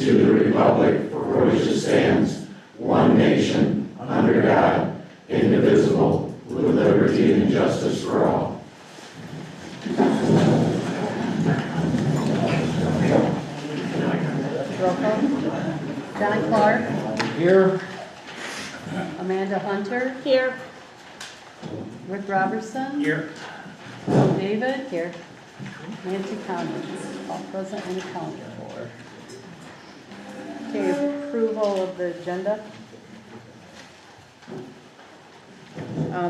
to the republic for which it stands, one nation, under God, indivisible, with liberty and justice for all. Roll call. John Clark. Here. Amanda Hunter. Here. Rick Robertson. Here. Bill David. Here. Nancy Collins. All present and accounted for. Okay, approval of the agenda.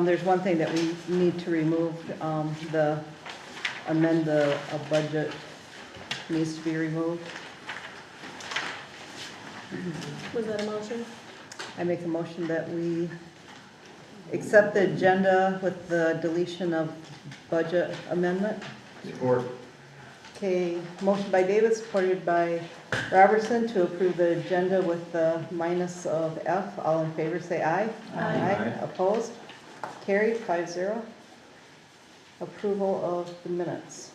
There's one thing that we need to remove, amend the budget needs to be removed. Was that a motion? I make a motion that we accept the agenda with the deletion of budget amendment. Support. Okay, motion by David, supported by Robertson to approve the agenda with the minus of F. All in favor say aye. Aye. Opposed? Carried, 5-0. Approval of the minutes.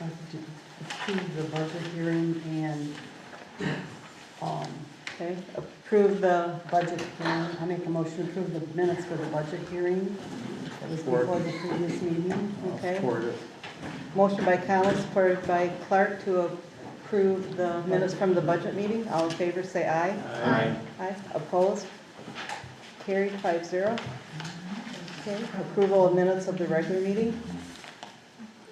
Approve the budget hearing and, okay, approve the budget hearing. I make a motion to approve the minutes for the budget hearing. That was Support. before the previous meeting, okay? Support it. Motion by Collins, supported by Clark to approve the minutes from the budget meeting. All in favor say aye. Aye. Aye. Opposed? Carried, 5-0. Okay, approval of minutes of the regular meeting.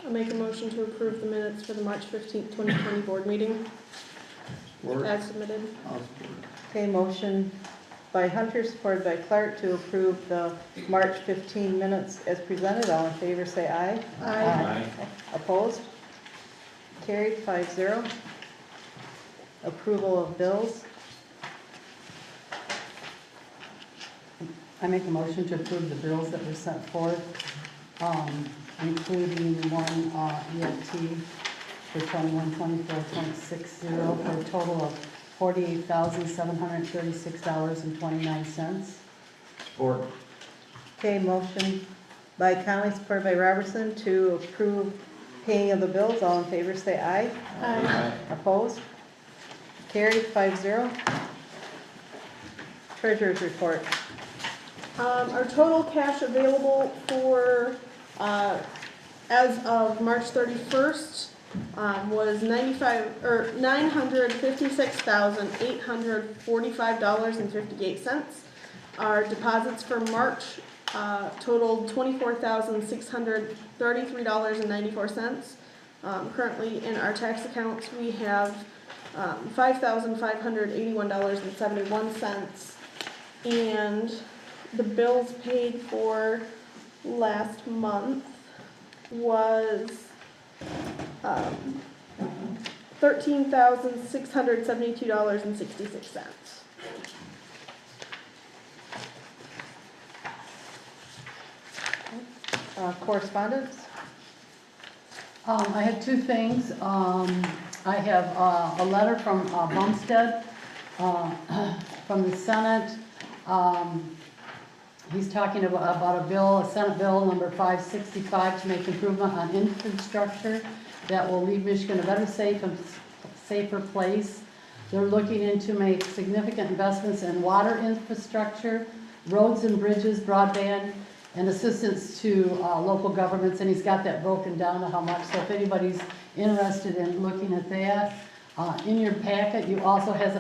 I'll make a motion to approve the minutes for the March 15th, 2020 board meeting Support. as submitted. I'll support. Okay, motion by Hunter, supported by Clark to approve the March 15 minutes as presented. All in favor say aye. Aye. Opposed? Carried, 5-0. Approval of bills. I make a motion to approve the bills that were sent forth, including one EFT for 2124.60 for a total of $48,736.29. Support. Okay, motion by Conley, supported by Robertson to approve paying of the bills. All in favor say aye. Aye. Opposed? Carried, 5-0. Treasurer's report. Our total cash available for, as of March 31st, was $956,845.58. Our deposits for March totaled $24,633.94. Currently in our tax accounts, we have $5,581.71, and the bills paid for last month was $13,672.66. Correspondence? I have two things. I have a letter from Bumstead from the Senate. He's talking about a bill, a Senate bill number 565, to make improvement on infrastructure that will leave Michigan a better, safer place. They're looking into make significant investments in water infrastructure, roads and bridges, broadband, and assistance to local governments, and he's got that broken down to how much. So if anybody's interested in looking at that, in your packet you also have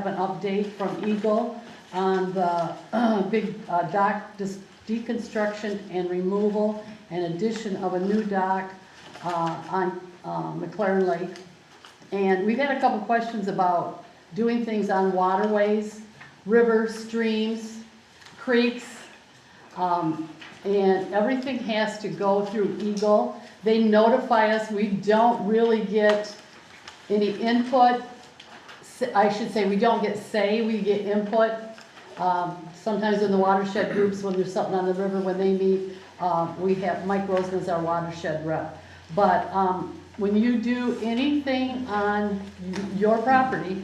an update from Eagle on the big dock deconstruction and removal and addition of a new dock on McLaren Lake. And we've had a couple questions about doing things on waterways, rivers, streams, creeks, and everything has to go through Eagle. They notify us. We don't really get any input. I should say we don't get say, we get input. Sometimes in the watershed groups, when there's something on the river, when they meet, we have Mike Roseman's our watershed rep. But when you do anything on your property,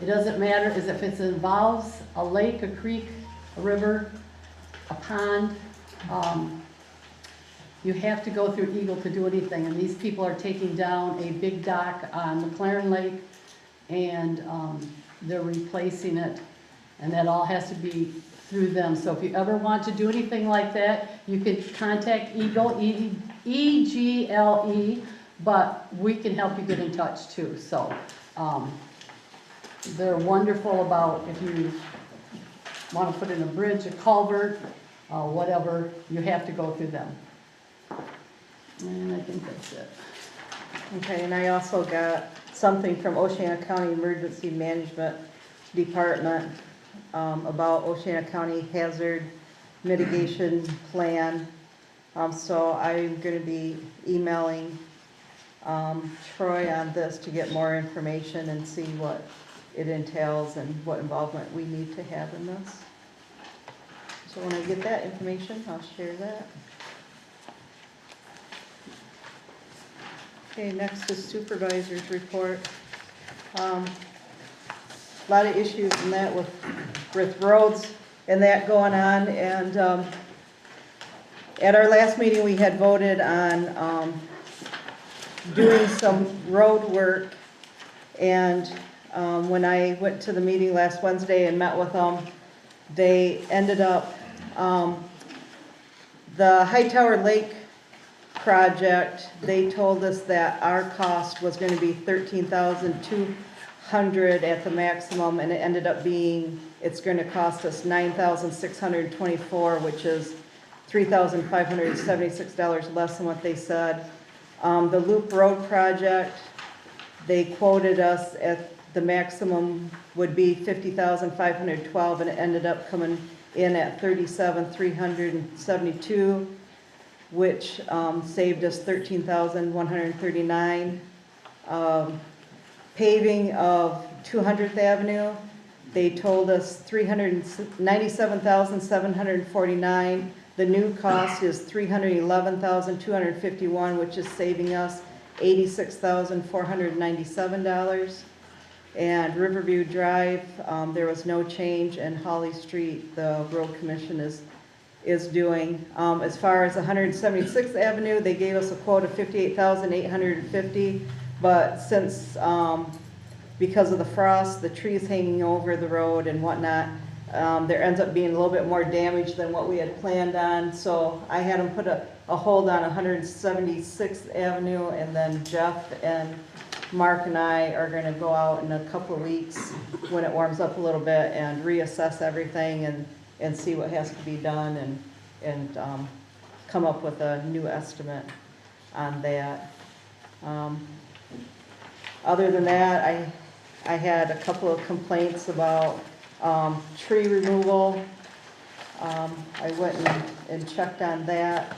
it doesn't matter as if it involves a lake, a creek, a river, a pond, you have to go through Eagle to do anything, and these people are taking down a big dock on McLaren Lake, and they're replacing it, and that all has to be through them. So if you ever want to do anything like that, you can contact Eagle, E-G-L-E, but we can help you get in touch too. So they're wonderful about if you want to put in a bridge, a culvert, whatever, you have to go through them. And I think that's it. Okay, and I also got something from Oceana County Emergency Management Department about Oceana County Hazard Mitigation Plan. So I'm going to be emailing Troy on this to get more information and see what it entails and what involvement we need to have in this. So when I get that information, I'll share that. Okay, next is supervisor's report. A lot of issues in that with roads and that going on. And at our last meeting, we had voted on doing some road work. And when I went to the meeting last Wednesday and met with them, they ended up, the Hightower Lake project, they told us that our cost was going to be $13,200 at the maximum, and it ended up being, it's going to cost us $9,624, which is $3,576 less than what they said. The Loop Road project, they quoted us at the maximum would be $50,512, and it ended up coming in at $37,372, which saved us $13,139. Paving of 200th Avenue, they told us $397,749. The new cost is $311,251, which is saving us $86,497. And Riverview Drive, there was no change, and Holly Street, the road commission is doing. As far as 176th Avenue, they gave us a quote of $58,850, but since, because of the frost, the trees hanging over the road and whatnot, there ends up being a little bit more damage than what we had planned on. So I had them put a hold on 176th Avenue, and then Jeff and Mark and I are gonna go out in a couple of weeks when it warms up a little bit and reassess everything and see what has to be done and come up with a new estimate on that. Other than that, I had a couple of complaints about tree removal. I went and checked on that.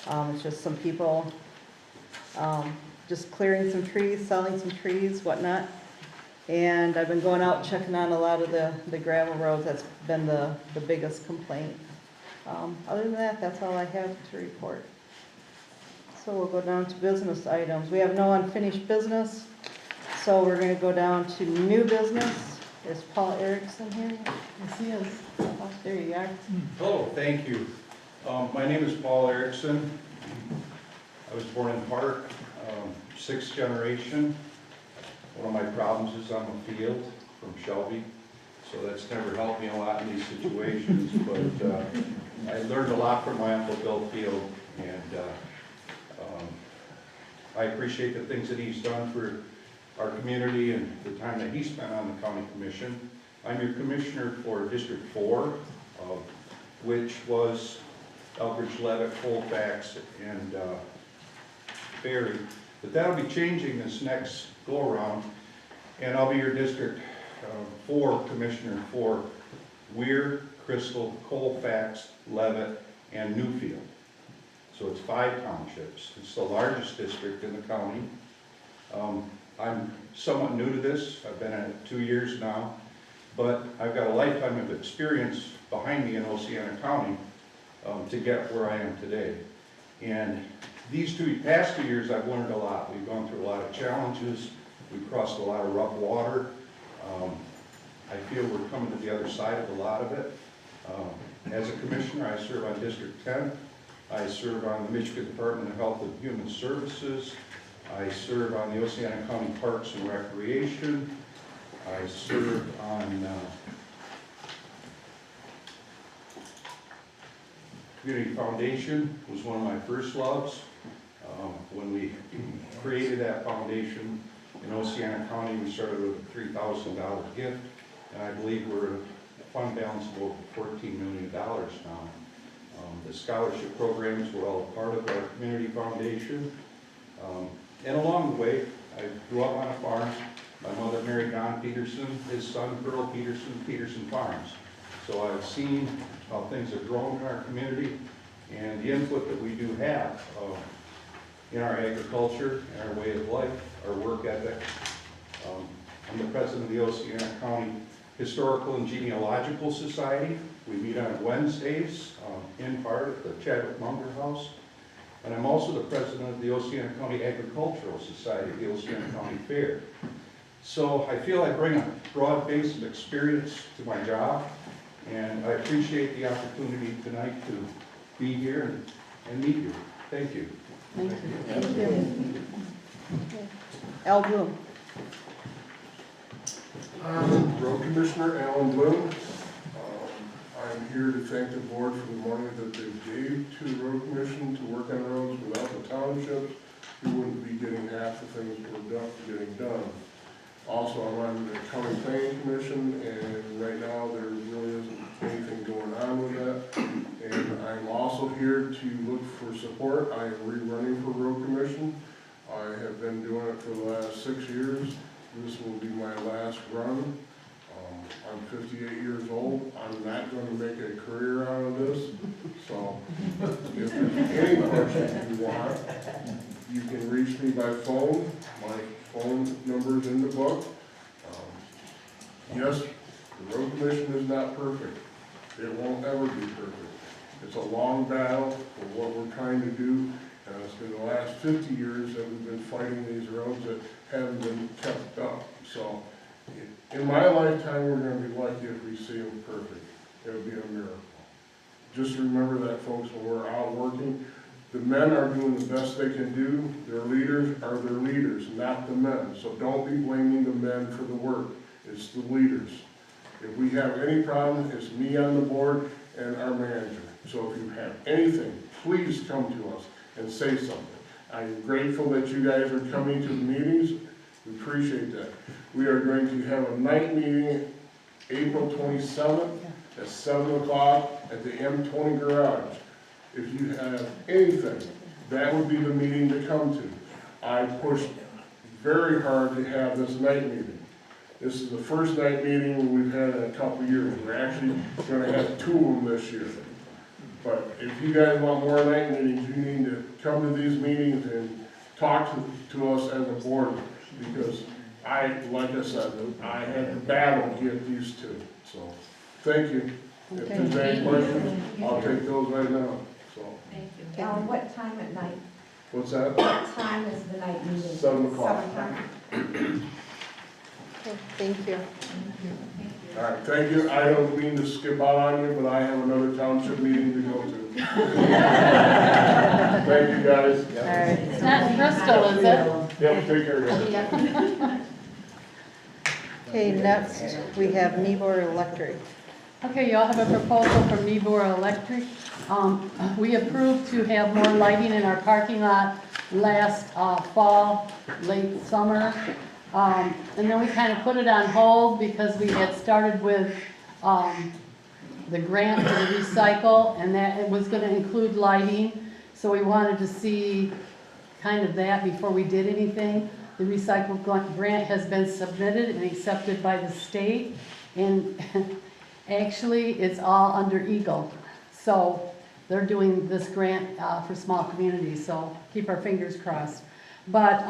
It's just some people just clearing some trees, selling some trees, whatnot. And I've been going out checking on a lot of the gravel roads. That's been the biggest complaint. Other than that, that's all I have to report. So we'll go down to business items. We have no unfinished business, so we're going to go down to new business. Is Paul Erickson here? Yes, he is. Oh, there you are. Hello, thank you. My name is Paul Erickson. I was born in Park, sixth generation. One of my problems is I'm a field from Shelby, so that's never helped me a lot in these situations, but I learned a lot from my Uncle Bill Field, and I appreciate the things that he's done for our community and the time that he spent on the county commission. I'm your commissioner for District 4, which was Elbridge, Levitt, Colfax, and Berry. But that'll be changing this next go-around, and I'll be your District 4 commissioner for Weir, Crystal, Colfax, Levitt, and Newfield. So it's 5 townships. It's the largest district in the county. I'm somewhat new to this. I've been at it 2 years now, but I've got a lifetime of experience behind me in Oceana County to get where I am today. And these past 2 years, I've learned a lot. We've gone through a lot of challenges. We've crossed a lot of rough water. I feel we're coming to the other side of a lot of it. As a commissioner, I serve on District 10, I serve on the Michigan Department of Health and Human Services. I serve on the Oceana County Parks and Recreation. I serve on Community Foundation, was one of my first loves. When we created that foundation in Oceana County, we started with a $3,000 gift, and I believe we're at a fund balance of over $14 million now. The scholarship programs were all a part of our community foundation. And along the way, I grew up on a farm. My mother married Don Peterson, his son Pearl Peterson, Peterson Farms. So I've seen how things have grown in our community and the input that we do have in our agriculture and our way of life, our work ethic. I'm the president of the Oceana County Historical and Genealogical Society. We meet on Wednesdays in part at the Chadwick Munger House. And I'm also the president of the Oceana County Agricultural Society, the Oceana County Fair. So I feel I bring a broad base of experience to my job, and I appreciate the opportunity tonight to be here and meet you. Thank you. Thank you. Al Bloom. Road Commissioner Alan Bloom. I'm here to thank the board for the money that they gave to the road commission to work on roads. Without the townships, we wouldn't be getting half the things that we're getting done. Also, I'm on the county planning commission, and right now there really isn't anything going on with that. And I'm also here to look for support. I am rerunning for road commission. I have been doing it for the last 6 years. This will be my last run. I'm 58 years old. I'm not going to make a career out of this. So if there's any questions you want, you can reach me by phone. My phone number's in the book. Yes, the road commission is not perfect. It won't ever be perfect. It's a long battle for what we're trying to do. And it's been the last 50 years that we've been fighting these roads that haven't been kept up. So in my lifetime, we're going to be lucky if we see them perfect. It'll be a miracle. Just remember that, folks, when we're out working, the men are doing the best they can do. Their leaders are their leaders, not the men. So don't be blaming the men for the work. It's the leaders. If we have any problem, it's me on the board and our manager. So if you have anything, please come to us and say something. I'm grateful that you guys are coming to the meetings. We appreciate that. We are going to have a night meeting April 27th at 7 o'clock at the M20 garage. If you have anything, that would be the meeting to come to. I pushed very hard to have this night meeting. This is the first night meeting we've had in a couple of years. We're actually going to have 2 of them this year. But if you guys want more night meetings, you need to come to these meetings and talk to us as a board, because like I said, I had to battle to get these 2. So, thank you. If there's any questions, I'll take those right now. So. Thank you. What time at night? What's that? What time is the night meeting? 7 o'clock. 7 o'clock. Okay, thank you. All right, thank you. I don't mean to skip out on you, but I have another township meeting to go to. Thank you, guys. All right. It's not in Bristol, is it? Yep, take care, guys. Okay, next we have Newfield Electric. Okay, y'all have a proposal from Newfield Electric. We approved to have more lighting in our parking lot last fall, late summer. And then we kind of put it on hold because we had started with the grant for the recycle, and that it was going to include lighting. So we wanted to see kind of that before we did anything. The recycle grant has been submitted and accepted by the state, and actually it's all under Eagle. So they're doing this grant for small communities, so keep our fingers crossed. But,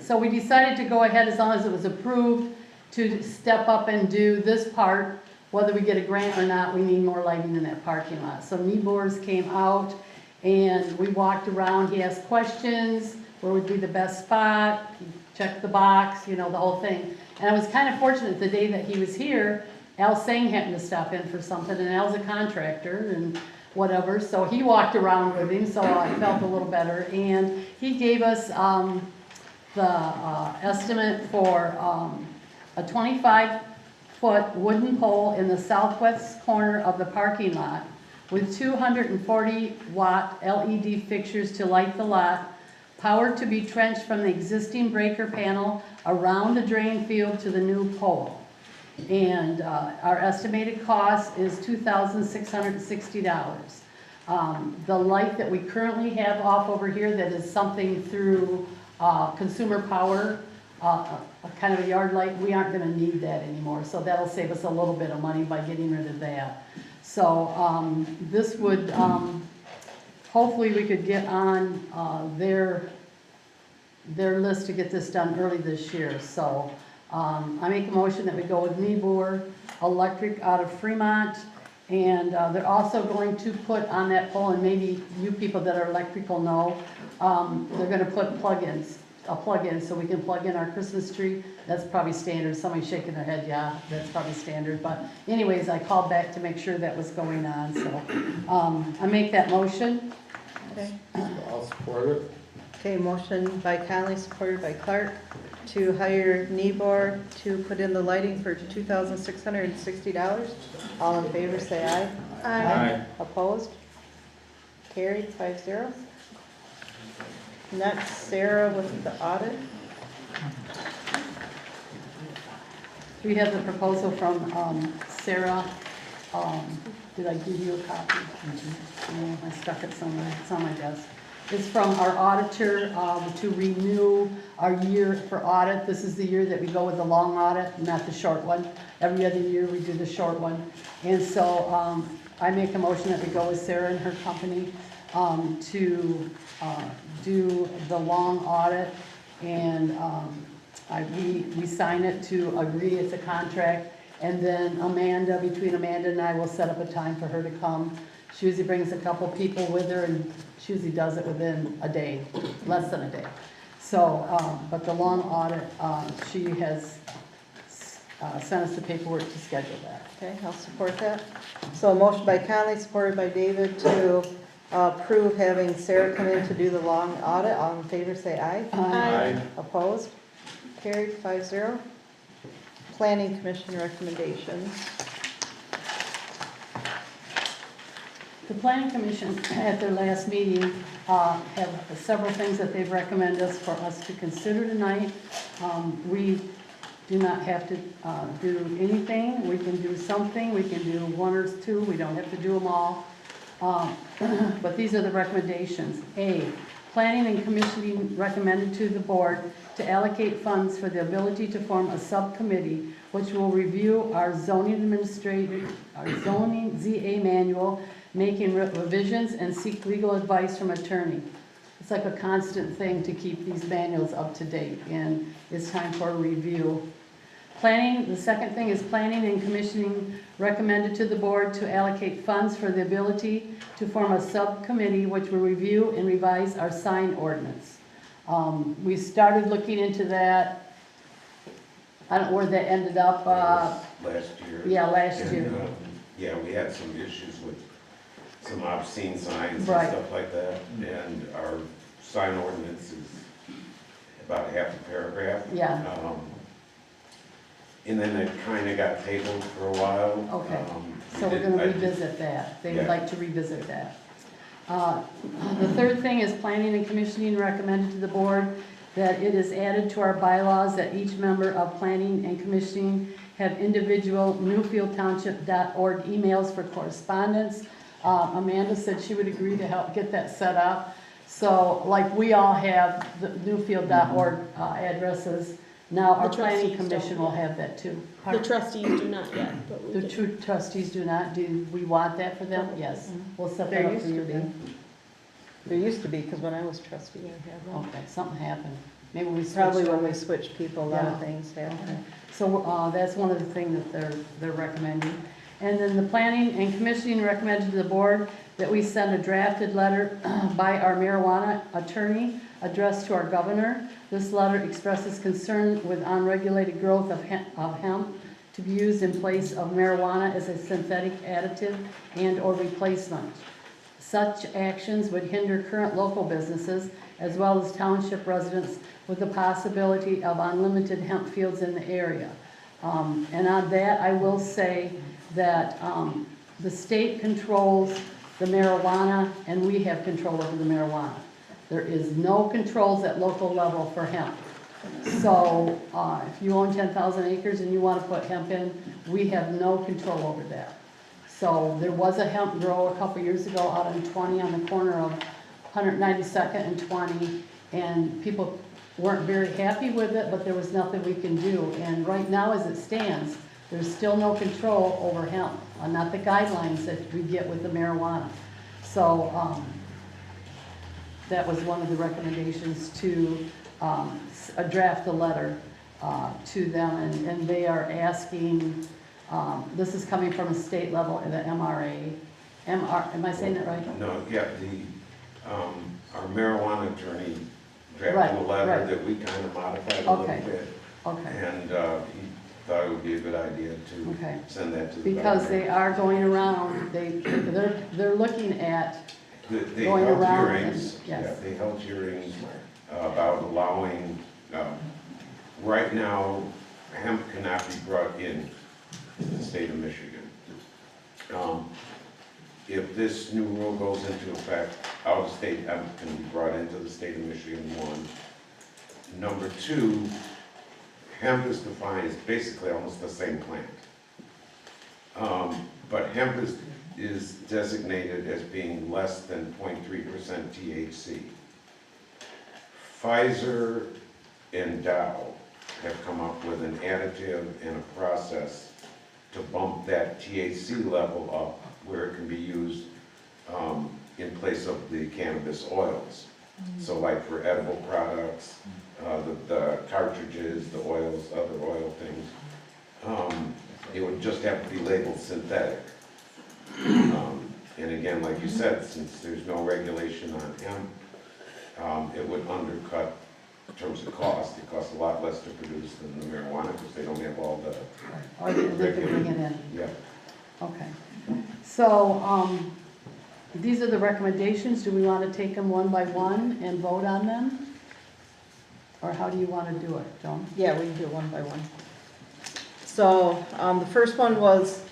so we decided to go ahead, as long as it was approved, to step up and do this part. Whether we get a grant or not, we need more lighting in that parking lot. So Newboers came out and we walked around, he asked questions, where would be the best spot, he checked the box, you know, the whole thing. And I was kind of fortunate the day that he was here, Al Sang happened to stop in for something, and Al's a contractor, and whatever. So he walked around with him, so I felt a little better. And he gave us the estimate for a 25-foot wooden pole in the southwest corner of the parking lot with 240-watt LED fixtures to light the lot, power to be trenched from the existing breaker panel around the drain field to the new pole. And our estimated cost is $2,660. The light that we currently have off over here that is something through consumer power, a kind of a yard light, we aren't gonna need that anymore. So that'll save us a little bit of money by getting rid of that. So this would, hopefully we could get on their list to get this done early this year. So I make a motion that we go with Niebuhr Electric out of Fremont. And they're also going to put on that pole, and maybe you people that are electrical know, they're gonna put plug-ins, a plug-in so we can plug in our Christmas tree. That's probably standard. Somebody's shaking their head, yeah, that's probably standard. But anyways, I called back to make sure that was going on, so I make that motion. Okay. I'll support it. Okay, motion by Conley, supported by Clark, to hire Niebuhr to put in the lighting for $2,660. All in favor, say aye. Aye. Opposed? Carried, 5-0. Next, Sarah with the audit. We have the proposal from Sarah. Did I give you a copy? No, I stuck it somewhere. It's on my desk. It's from our auditor to renew our year for audit. This is the year that we go with the long audit, not the short one. Every other year we do the short one. And so I make a motion that we go with Sarah and her company to do the long audit. And we sign it to agree it's a contract. And then Amanda, between Amanda and I, will set up a time for her to come. She usually brings a couple people with her, and she usually does it within a day, less than a day. So, but the long audit, she has sent us the paperwork to schedule that. Okay, I'll support that. So a motion by Conley, supported by David, to approve having Sarah come in to do the long audit. All in favor, say aye. Aye. Opposed? Carried, 5-0. Planning Commission recommendations. The Planning Commission, at their last meeting, have several things that they've recommended us for us to consider tonight. We do not have to do anything. We can do something. We can do one or two. We don't have to do them all. But these are the recommendations. A, Planning and Commissioning recommended to the board to allocate funds for the ability to form a subcommittee which will review our zoning ZA manual, making revisions and seek legal advice from attorney. It's like a constant thing to keep these manuals up to date, and it's time for a review. Planning, the second thing is Planning and Commissioning recommended to the board to allocate funds for the ability to form a subcommittee which will review and revise our sign ordinance. We started looking into that. I don't know where that ended up. Last year. Yeah, last And, year. Yeah, we had some issues with some obscene signs and Right. stuff like that. And our sign ordinance is about half a paragraph. Yeah. And then it kind of got tabled for a while. Okay, We so we're did- gonna I did- revisit that. They would Yeah. like to revisit that. The third thing is Planning and Commissioning recommended to the board that it is added to our bylaws that each member of Planning and Commissioning have individual newfieldtownship.org emails for correspondence. Amanda said she would agree to help get that set up. So like we all have the newfield.org addresses, now our The Planning trustees Commission don't will yet. have that too. The trustees do not yet, but we The can. true trustees do not, do we want that for them? Yes, we'll set that There up used for to you be. then. There used to be, because when I was trustee, I had one. Okay, something happened. Maybe we switched. Probably when we over. switched people, a lot Yeah. of things Okay. happened. So that's one of the things that they're recommending. And then the Planning and Commissioning recommended to the board that we send a drafted letter by our marijuana attorney addressed to our governor. This letter expresses concern with unregulated growth of hemp to be used in place of marijuana as a synthetic additive and or replacement. Such actions would hinder current local businesses as well as township residents with the possibility of unlimited hemp fields in the area. And on that, I will say that the state controls the marijuana and we have control over the marijuana. There is no controls at local level for hemp. So if you own 10,000 acres and you want to put hemp in, we have no control over that. So there was a hemp grow a couple years ago out on 20 on the corner of 192nd and 20, and people weren't very happy with it, but there was nothing we can do. And right now, as it stands, there's still no control over hemp, not the guidelines that we get with the marijuana. So that was one of the recommendations to draft a letter to them, and they are asking, this is coming from a state level at the MRA. Am I saying that right? No, yeah, our marijuana attorney Right, drafted a letter right. that we kind of modified a little Okay. bit. Okay, And he thought it would be a good idea to okay. send that to the Because governor. they are going around, they're looking at, They going held around and- hearings, yes. yeah, they held hearings about allowing, right now, hemp cannot be brought in to the state of Michigan. If this new rule goes into effect, out-of-state hemp can be brought into the state of Michigan, one. Number two, hemp is defined as basically almost the same plant. But hemp is designated as being less than 0.3% THC. Pfizer and Dow have come up with an additive and a process to bump that THC level up where it can be used in place of the cannabis oils. So like for edible products, the cartridges, the oils, other oil things, it would just have to be labeled synthetic. And again, like you said, since there's no regulation on hemp, it would undercut in terms of cost. It costs a lot less to produce than the marijuana because they don't have all the, or they can bring it in. yeah. Okay. So, these are the recommendations. Do we want to take them one by one and vote on them? Or how do you want to do it, Joan? Yeah, we can do it one by one. So, the first one was,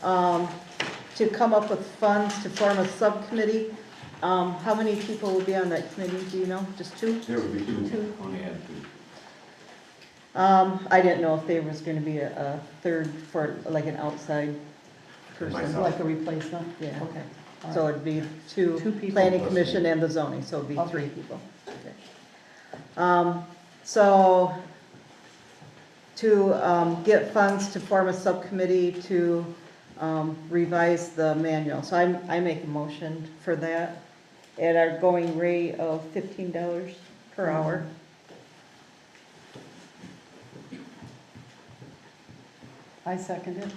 to come up with funds to form a subcommittee. How many people will be on that committee, do you know? Just two? There would be two. I didn't know if there was gonna be a third for, like, an outside person. Myself. Like a replacement? Yeah. Okay. All So right. it'd be two, Two people. planning commission and the zoning, so it'd be Okay. three people. Okay. So, to get funds to form a subcommittee to revise the manual. So I make a motion for that at our going rate of $15 per hour. I second it.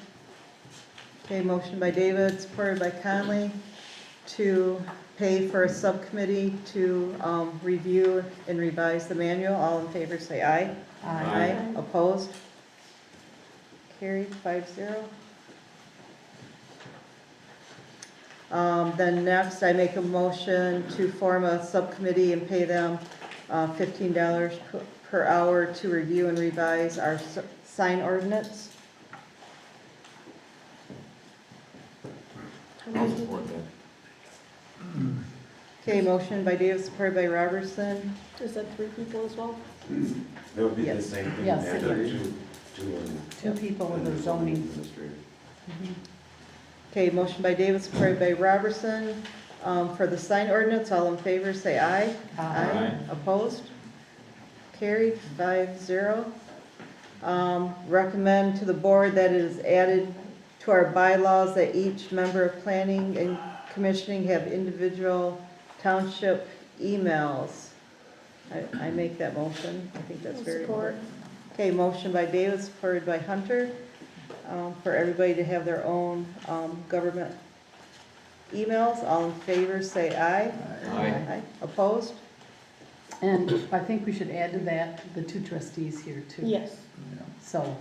Okay, motion by David, supported by Conley, to pay for a subcommittee to review and revise the manual. All in favor, say aye. Aye. Opposed? Carried 5-0. Then next, I make a motion to form a subcommittee and pay them $15 per hour to review and revise our sign ordinance. I'll support that. Okay, motion by Davis, supported by Robertson. Is that three people as well? That would be the Yes. same thing. Yes, and it would. two and. Two people with the zoning. Administrator. Okay, motion by Davis, supported by Robertson, for the sign ordinance. All in favor, say aye. Aye. Opposed? Carried 5-0. Recommend to the board that it is added to our bylaws that each member of planning and commissioning have individual township emails. I make that motion. I think that's very Support. important. Okay, motion by Davis, supported by Hunter, for everybody to have their own government emails. All in favor, say aye. Aye. Opposed? And I think we should add to that the two trustees here too. Yes. So,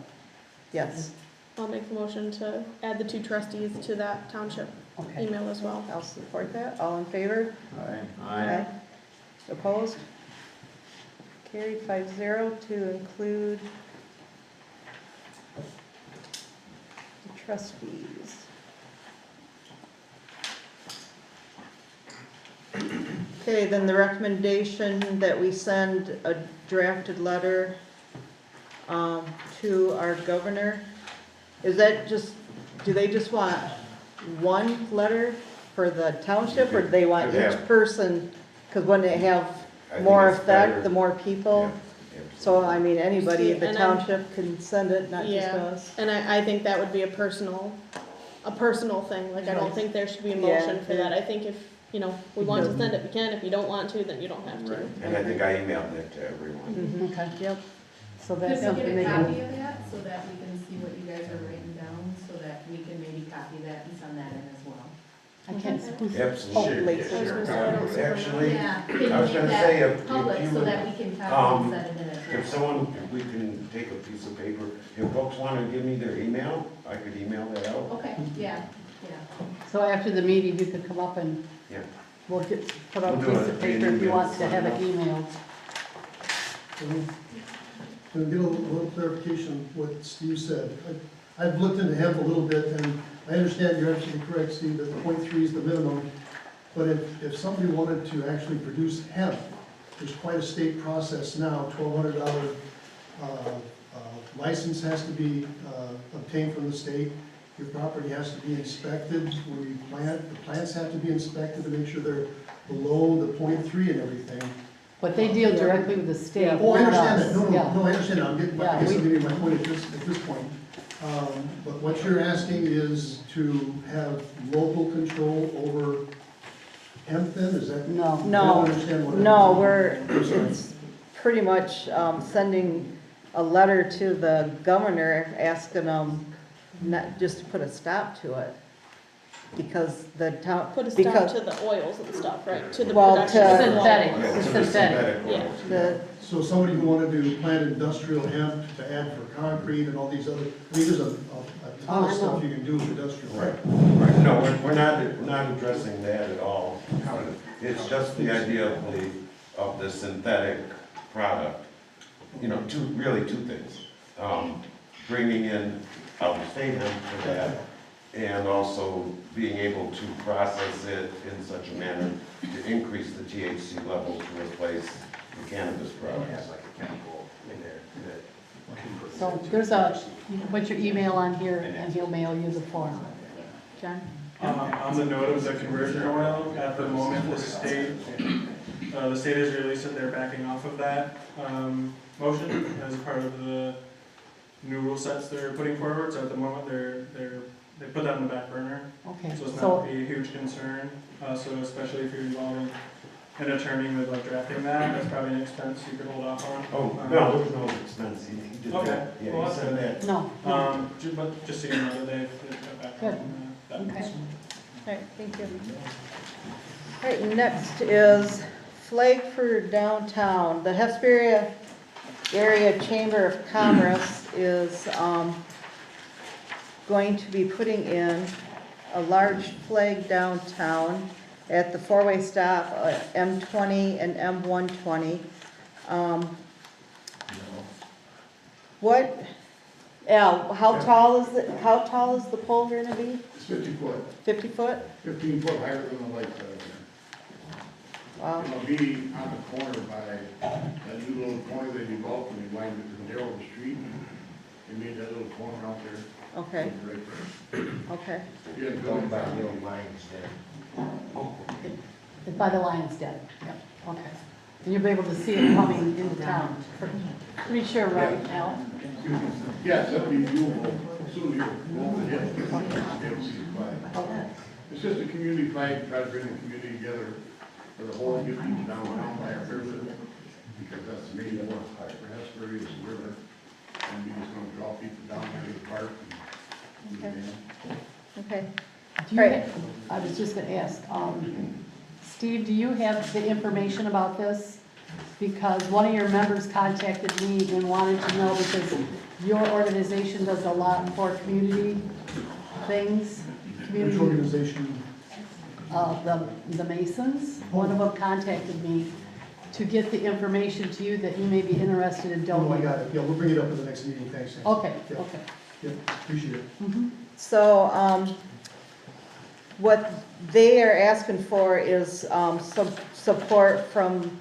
Yes. I'll make the motion to add the two trustees to that township Okay. email as well. I'll support that. All in favor? Aye. Opposed? Carried 5-0 to include the trustees. Okay, then the recommendation that we send a drafted letter to our governor. Is that just, do they just want one letter for the township, or do they want each person? Because wouldn't it have I think more it's effect, better. the more people? Yeah, So, I mean, anybody in the And I'm- township can send it, not just Yeah, us. and I think that would be a personal thing, like, I don't think there should be a Yeah, motion for that. I think if, you know, we want to send it, we can, if you don't want to, then you don't have to. And I think I emailed it to everyone. Mhm. Okay. Yep. So that's Could we something get they a copy can, of that, so that we can see what you guys are writing down, so that we can maybe copy that and send that in as well? I can't, who's, Absolutely. Lisa. Actually, Yeah, I can was you gonna make say, that if public, you so would, that we can copy and send it in as well? if someone, if we can take a piece of paper, if folks want to give me their email, I could email that out. Okay, yeah, yeah. so after the meeting, you could come up and Yeah. we'll put up a We'll do piece it of via paper if you email. want to have it emailed. To get a little clarification what Steve said. I've looked into hemp a little bit, and I understand you're absolutely correct, Steve, that 0.3 is the minimum. But if somebody wanted to actually produce hemp, there's quite a state process now. $1,200 license has to be obtained from the state. Your property has to be inspected where you plant. The plants have to be inspected to make sure they're below the 0.3 and everything. But they deal directly with the state. Oh, I not understand us. that, no, Yeah. no, I understand, I'm getting, Yeah, I guess we- I'm getting my point at this point. But what you're asking is to have local control over hemp then, is that? No. I don't No, understand what. no, I'm sorry. it's pretty much sending a letter to the governor asking them not, just to put a stop to it. Because the town, Put a stop because to the oils and stuff, right, to the Well, production. to- of Synthetic. oil. Yeah, It's to the synthetic. Yeah. ones. the, So somebody who wanted to plant industrial hemp to add for concrete and all these other, I mean, there's a ton Oh, of I stuff know. you can do with industrial Right, hemp. right, no, we're not addressing that at all. It's just the idea of the synthetic product. You know, really two things. Bringing in out-of-state hemp for that, and also being able to process it in such a manner to increase the THC level to replace the cannabis products. So there's you can put your email on here and he'll mail you the form. John? On the note of the conversion oil, at the moment, the state has released that they're backing off of that motion as part of the new rule sets they're putting forward. So at the moment, they put that on the back burner. Okay, So it's so, not a huge concern. So especially if you're involving an attorney with like drafting that, that's probably an expense you could hold off on. Oh, no, there was no expense, he did Okay. that. Yeah, Well, he that's said good. that. no, But just so you know that they've got back Good. on that. okay. all right, thank you. All right, next is flag for downtown. The Hesperia Area Chamber of Commerce is going to be putting in a large flag downtown at the four-way stop, M20 and M120. What, Al, how tall is the pole going to be? It's 50 foot, 50 foot? 15 foot higher than the lights out Wow. there. It'll be on the corner by that new little corner they developed when they lined it to Darrell Street. They made that little corner out there. Okay, Right there. okay. Yeah, Going by the old lines there. By the Lion's Den, yep, okay. And you'll be able to see it coming into town. Pretty sure, right, Al? Yes, that'd be viewable. Soon you're over the hill. You'll see the flag. It's just a community flag, try to bring the community together for the whole, get people downtown by our river, because that's the main one, for Hesperia is the river. And we just gonna draw people down to the park. Okay. Do you Right. I was just gonna ask, Steve, do you have the information about this? Because one of your members contacted me and wanted to know, because your organization does a lot for community things. Which Community, organization? the Masons. One of them contacted me to get the information to you that you may be interested in Oh, I donating. got it, yeah, we'll bring it up in the next meeting, thanks. Nancy. Okay, Yeah, okay. Yeah, appreciate it. So, what they are asking for is, some support from,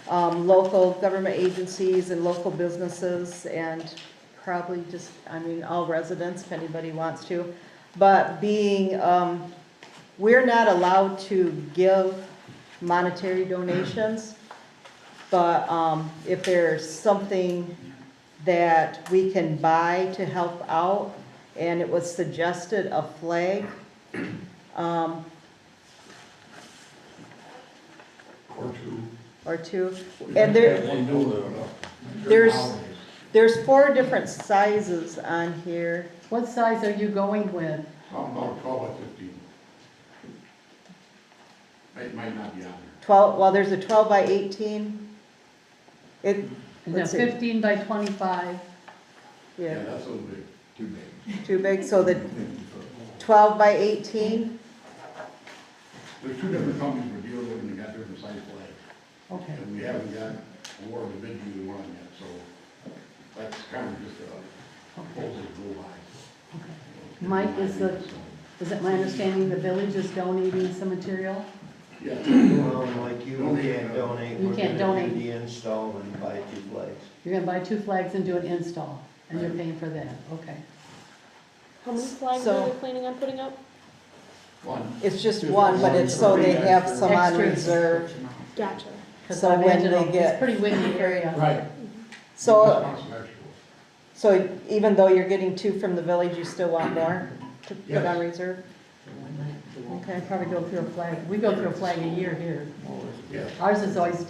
local government agencies and local businesses and probably just, I mean, all residents if anybody wants to. But being, we're not allowed to give monetary donations, but, if there's something that we can buy to help out, and it was suggested a flag. Or two. And there's 4 different sizes on here. What size are you going with? About 12 by 15. It might not be on there. 12, well, there's a 12 by 18. It, Is it let's see. 15 by 25? Yeah, That's a little big, too big. too big, so the 12 by 18, There's 2 different companies we're dealing with, and they got different size flags. Okay. And we haven't got awarded the bid to either one yet, so that's kind of just a proposal to go by. Mike, is it my understanding the village is donating some material? Yeah. Well, like you can't donate, You we're can't gonna donate. do the install and buy 2 flags. You're gonna buy 2 flags and do an install, and you're paying for that, okay. How many flags So- are they planning on putting up? One. it's just one, but it's so they have some on Extras. reserve. Gotcha. Because So I when imagine they it's get- pretty windy area. Right. So, Some extra. so even though you're getting 2 from the village, you still want more to put Yes. on reserve? Okay, probably go through a flag, we go through a flag a year here. Yes. Ours is always,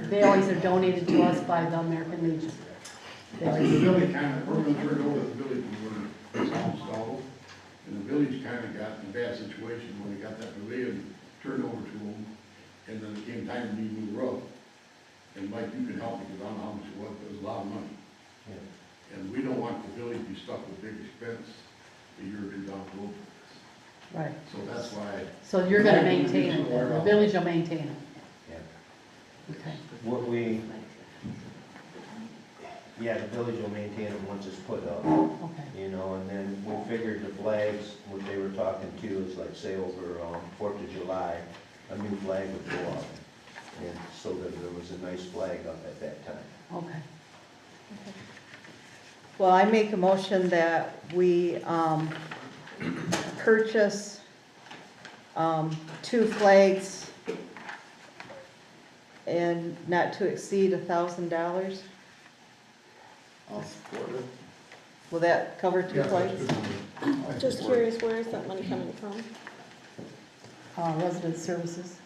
they always are donated to us by the American Legion. They The always- village kind of, we're gonna turn it over to the village when it's all installed. And the village kind of got in a bad situation when they got that pavilion turned over to them. And then it came time to do new roof. And Mike, you can help me because I don't know how much it was, but it was a lot of money. And we don't want the village to be stuck with big expense a year or 2 down the road. Right, So that's why. so you're gonna maintain it, then. The village will maintain it. Yeah. Okay, What the village will maintain it once it's put up, okay. you know, and then we figured the flags, what they were talking to is like, say, over 4th of July, a new flag would go up. And so that there was a nice flag up at that time. Okay. Well, I make a motion that we purchase 2 flags and not to exceed $1,000. I'll support it. Will that cover 2 Yeah, that's flags? good money. Just curious, where is that money coming from? Resident services.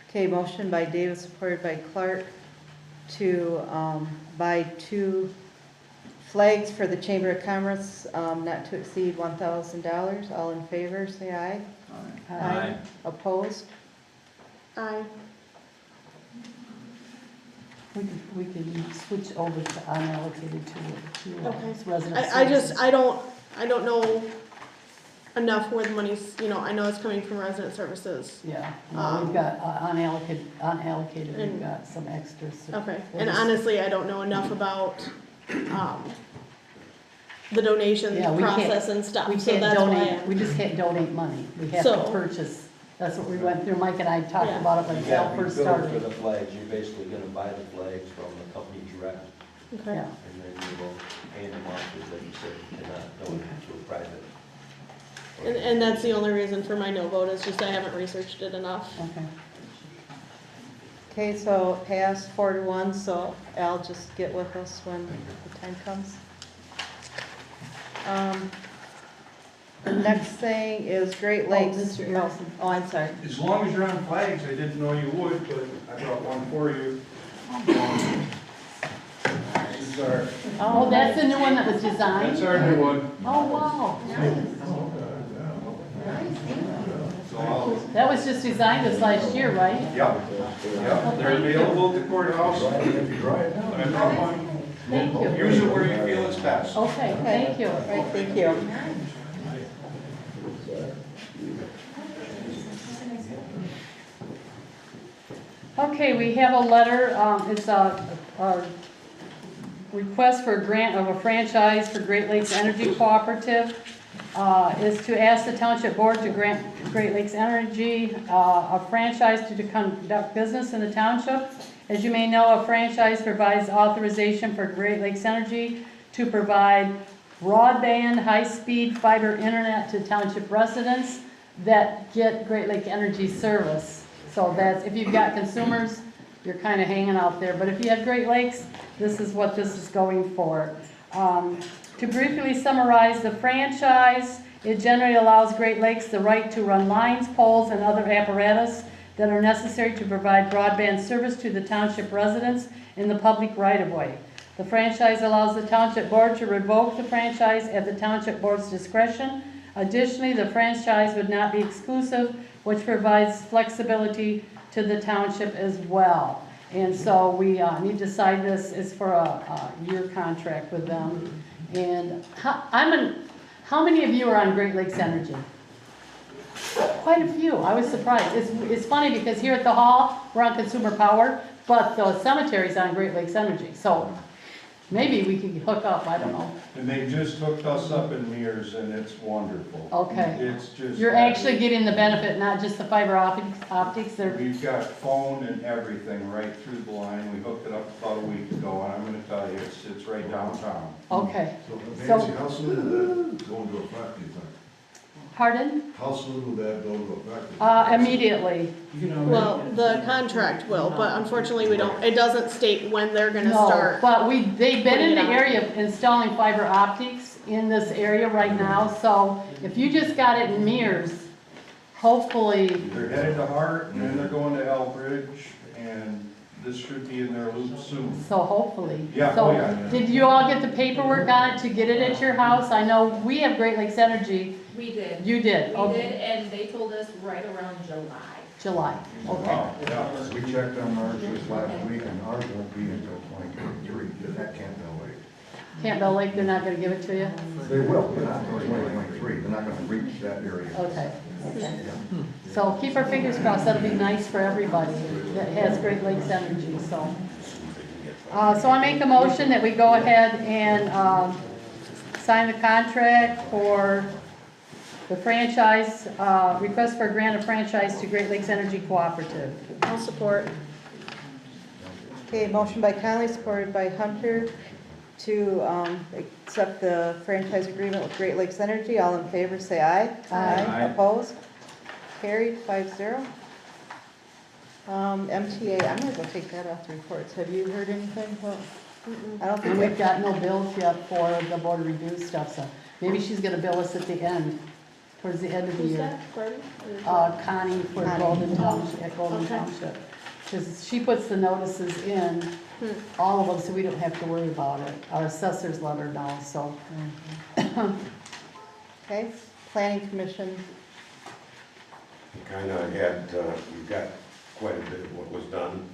Okay, motion by Davis, supported by Clark, to buy 2 flags for the Chamber of Commerce, not to exceed $1,000. All in favor, say aye. Aye. Opposed? Aye. We can switch over to unallocated to Okay. resident I just, services. I don't know enough where the money's, I know it's coming from resident services. Yeah, no, we've got unallocated, we've And- got some extras. Okay, We'll and just- honestly, I don't know enough about, the donation Yeah, we can't- process and stuff, We so can't that's why donate, we just can't donate money. We have to So- purchase. That's what we went through. Mike and I talked Yeah. about it when Yeah, Sal we first billed started. for the flags, you're basically gonna buy the flags from the company direct, Okay. Yeah, and then you will hand them off, as like you said, you cannot donate to a private. And that's the only reason for my no vote, is just I haven't researched it enough. okay. Okay, so pass 4 to 1, so Al, just get with us when the time comes. The next thing is Great Lakes. Mr. Erickson. Oh, I'm sorry. As long as you're on flags, I didn't know you would, but I brought one for you. This is our, Oh, that's the new one that was designed? that's our new one. Oh, wow. So I'll- That was just designed this last year, right? Yep, they're available at the courthouse. I brought one. Thank you. Use it where you feel it's best. Okay, thank you. All right, thank you. Okay, we have a letter, it's a request for a grant of a franchise for Great Lakes Energy Cooperative. Is to ask the Township Board to grant Great Lakes Energy a franchise to conduct business in the township. As you may know, a franchise provides authorization for Great Lakes Energy to provide broadband, high-speed fiber internet to township residents that get Great Lake Energy service. So that's, if you've got consumers, you're kind of hanging out there. But if you have Great Lakes, this is what this is going for. To briefly summarize the franchise, it generally allows Great Lakes the right to run lines, poles, and other apparatus that are necessary to provide broadband service to the township residents in the public right-of-way. The franchise allows the Township Board to revoke the franchise at the Township Board's discretion. Additionally, the franchise would not be exclusive, which provides flexibility to the township as well. And so we need to sign this. It's for a year contract with them. And how many of you are on Great Lakes Energy? Quite a few. I was surprised. It's funny because here at the hall, we're on Consumer Power, but the cemetery's on Great Lakes Energy. So maybe we could hook up, I don't know. And they just hooked us up in Mears, and it's wonderful. Okay. It's just. You're actually getting the benefit, not just the fiber optics. We've got phone and everything right through the line. We hooked it up about a week ago, and I'm gonna tell you, it's right downtown. Okay. So Nancy, how soon will that go into effect, do you think? Pardon? How soon will that go into effect? Immediately. Well, the contract will, but unfortunately we don't, it doesn't state when they're gonna No, start. but they've been in the putting it out. area installing fiber optics in this area right now. So if you just got it in Mears, hopefully, They're headed to Hart, and then they're going to Elbridge, and this should be in their loop soon. so hopefully. Yeah, So oh yeah. did you all get the paperwork on it to get it at your house? I know we have Great Lakes Energy. We did. You did? We Okay. did, and they told us right around July. July, okay. Wow, yeah. We checked on ours this last week, and ours won't be until 2023, that can't be late. Campbell Lake, they're not gonna give it to you? They will, but not until 2023, they're not gonna reach that area. Okay, okay. So keep our fingers crossed, that'll be nice for everybody that has Great Lakes Energy, so. So I make a motion that we go ahead and, sign the contract for the franchise, request for a grant of franchise to Great Lakes Energy Cooperative. I'll support. Okay, motion by Conley, supported by Hunter, to accept the franchise agreement with Great Lakes Energy. All in favor, say aye. Aye. Opposed? Carried, 5-0. MTA, I'm gonna go take that off the reports. Have you heard anything? Well, I don't think And we we've got no bills yet for the board of review stuff, so maybe she's gonna bill us at the end, towards the end of the Who's year. that, Gordon? Connie for Connie. Golden Township, at Golden Okay. Township. Because she puts the notices in, all of them, so we don't have to worry about it. Our assessors let her know, so. Okay, planning commission, Kind of had, you've got quite a bit of what was done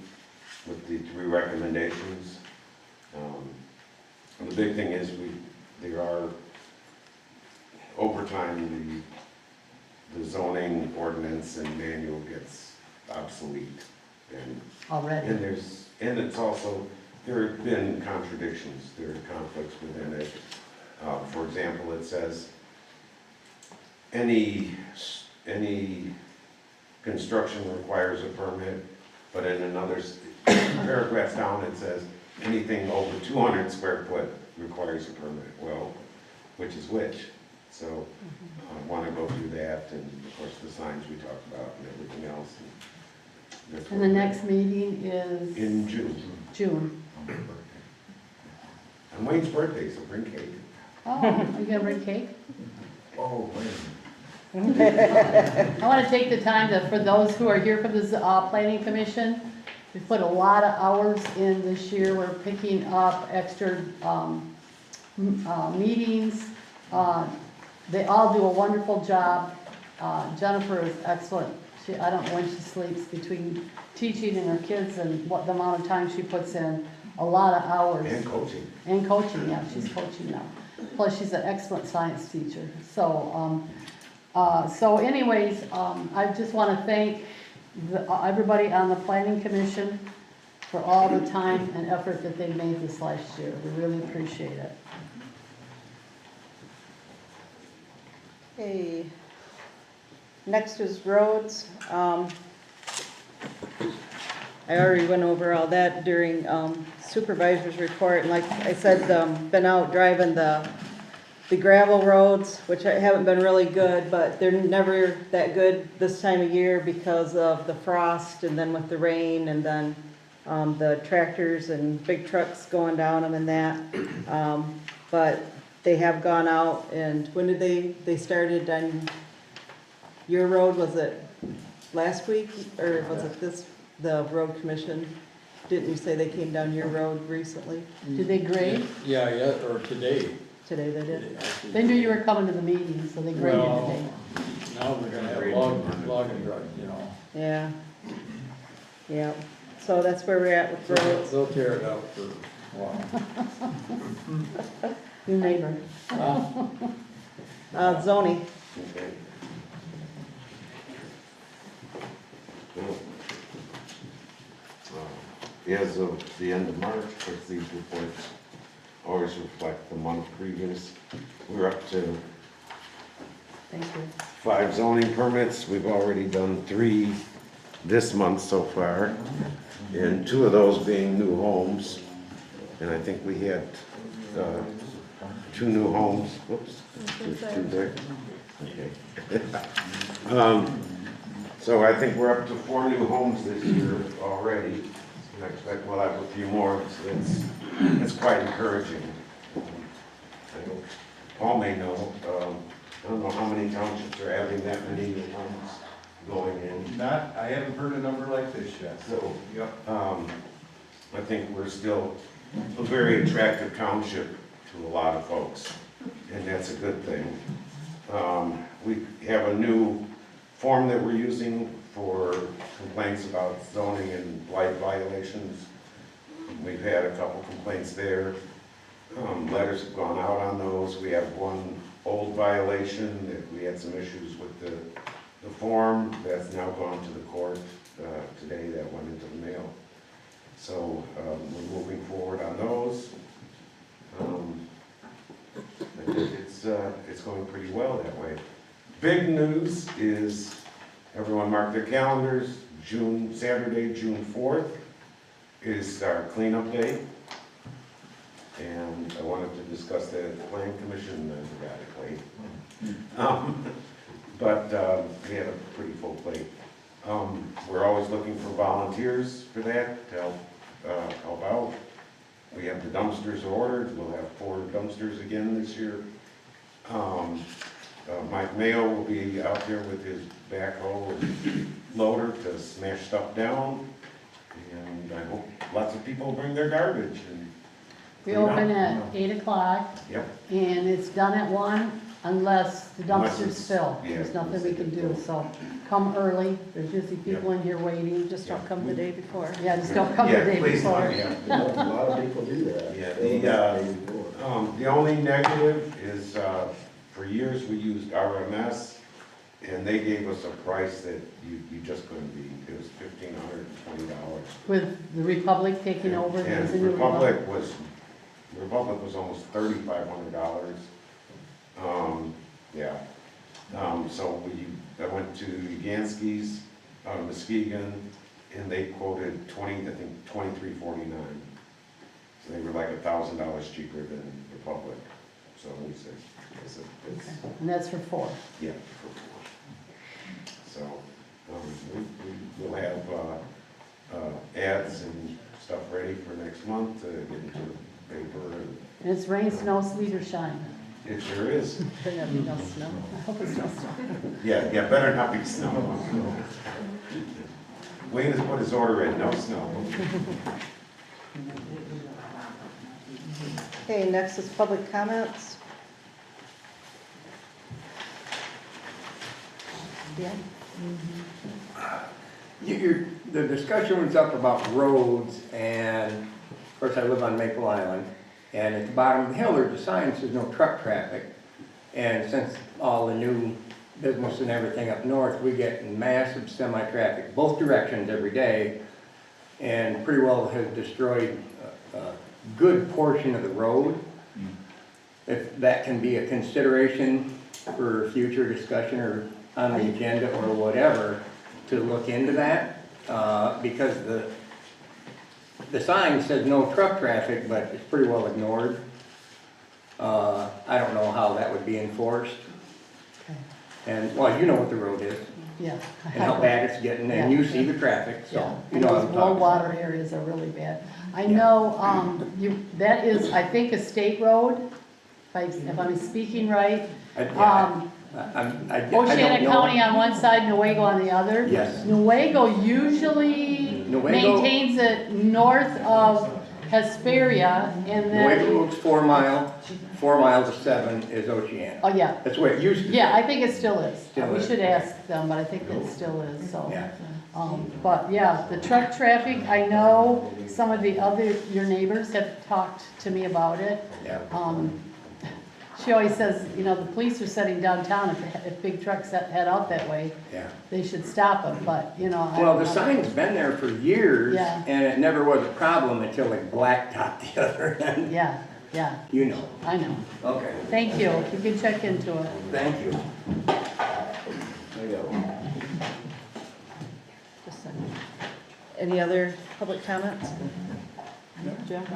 with the 3 recommendations. And the big thing is there are, over time, the zoning ordinance and manual gets obsolete. And Already. and it's also, there have been contradictions, there are conflicts within it. For example, it says, any construction requires a permit, but in another paragraph down, it says, anything over 200 square foot requires a permit. Well, which is which? So I want to go through that, and of course the signs we talked about and everything else. And the next meeting is? In June. June. On Wayne's birthday, so bring cake. Oh, are you gonna bring cake? Oh, wait. I want to take the time to, for those who are here for this planning commission, we put a lot of hours in this year. We're picking up extra meetings. They all do a wonderful job. Jennifer is excellent. I don't know when she sleeps between teaching and her kids and what the amount of time she puts in. a lot of hours. And coaching. And coaching, yeah, she's coaching now. Plus, she's an excellent science teacher. So, anyways, I just want to thank everybody on the planning commission for all the time and effort that they made this last year. We really appreciate it. Okay. Next is roads. I already went over all that during supervisor's report, and like I said, been out driving the gravel roads, which haven't been really good, but they're never that good this time of year because of the frost, and then with the rain, and then the tractors and big trucks going down them and that. But they have gone out, and when did they started on your road? Was it last week, or was it the road commission? Didn't you say they came down your road recently? Did they grade? Yeah, or today. Today they did? They knew you were coming to the meeting, so they graded Well, today. now we're gonna have logging truck, you know. Yeah. Yeah. So that's where we're at with roads. They'll tear it up for a while. Your neighbor. Zoning. Okay. Cool. As of the end of March, because these reports always reflect the month previous, we're up to Thank you. 5 zoning permits. We've already done 3 this month so far, and 2 of those being new homes. And I think we had 2 new homes. Whoops, there's 2 there. Okay. So I think we're up to 4 new homes this year already. And I expect we'll have a few more. It's quite encouraging. I know Paul may know. I don't know how many townships are having that many new homes going in. I haven't heard a number like this yet. So, Yep. I think we're still a very attractive township to a lot of folks, and that's a good thing. We have a new form that we're using for complaints about zoning and blight violations. We've had a couple complaints there. Letters have gone out on those. We have 1 old violation that we had some issues with the form. That's now gone to the court today. That went into the mail. So we're moving forward on those. I think it's going pretty well that way. Big news is everyone mark their calendars. Saturday, June 4th is our cleanup day. And I wanted to discuss that at the Planning Commission, I forgot it late. But we had a pretty full plate. We're always looking for volunteers for that to help out. We have the dumpsters ordered. We'll have 4 dumpsters again this year. Mike Mayo will be out there with his backhoe and loader to smash stuff down. And I hope lots of people bring their garbage. We open at 8 o'clock. Yep. And it's done at 1 unless the dumpsters fill. Yeah, There's nothing we can do, so come early. There's usually people in here waiting. Just don't come the day before. Yeah, just don't come the Yeah, day please before. don't, yeah. A lot of people do that. Yeah, the only negative is, for years we used RMS, and they gave us a price that you just couldn't beat. It was $1,520. With the Republic taking over, there's a And new Republic was almost $3,500. Yeah. So I went to Yansky's out of Muskegon, and they quoted $23.49. So they were like $1,000 cheaper than Republic. So we said, it's, And that's for 4. yeah. So we'll have ads and stuff ready for next month to get into the paper. And it's rain, snow, sleet, or shine. It sure is. Better not be no snow. I hope it's no snow. Yeah, better not be snow. Wayne has put his order in, no snow. Okay, next is public comments. Yeah. The discussion was up about roads, and course, I live on Maple Island, and at the bottom of the hill, there's a sign that says no truck traffic. And since all the new business and everything up north, we get massive semi-traffic, both directions every day, and pretty well has destroyed a good portion of the road. If that can be a consideration for future discussion or on the agenda or whatever, to look into that, because the sign says no truck traffic, but it's pretty well ignored. I don't know how that would be enforced. And, well, you know what the road is, Yeah. and how bad it's getting, and you see the traffic, Yeah, so you and know what those I'm low talking about. water areas are really bad. I know, that is, I think, a state road, if I'm speaking right. I don't Oceana know. County on one side, Newaygo on the other. Yes. Newaygo usually maintains it north of Hesperia, and The way it then, moves 4 miles to 7 is Oceana. oh, yeah. That's the way it used to be. Yeah, I think it still is. Still We is. should ask them, but I think it still is, so. Yeah. But yeah, the truck traffic, I know some of the other, your neighbors have talked to me about it. Yeah. She always says, you know, the police are setting downtown, if big trucks head out that way, Yeah. they should stop them, but, you know. I Well, don't the know. sign's been there for years, Yeah. and it never was a problem until they blacktopped the other end. Yeah, yeah, You know. I know. Okay. Thank you, you can check into it. Thank you. Just a second. Any other public comments? Jeff?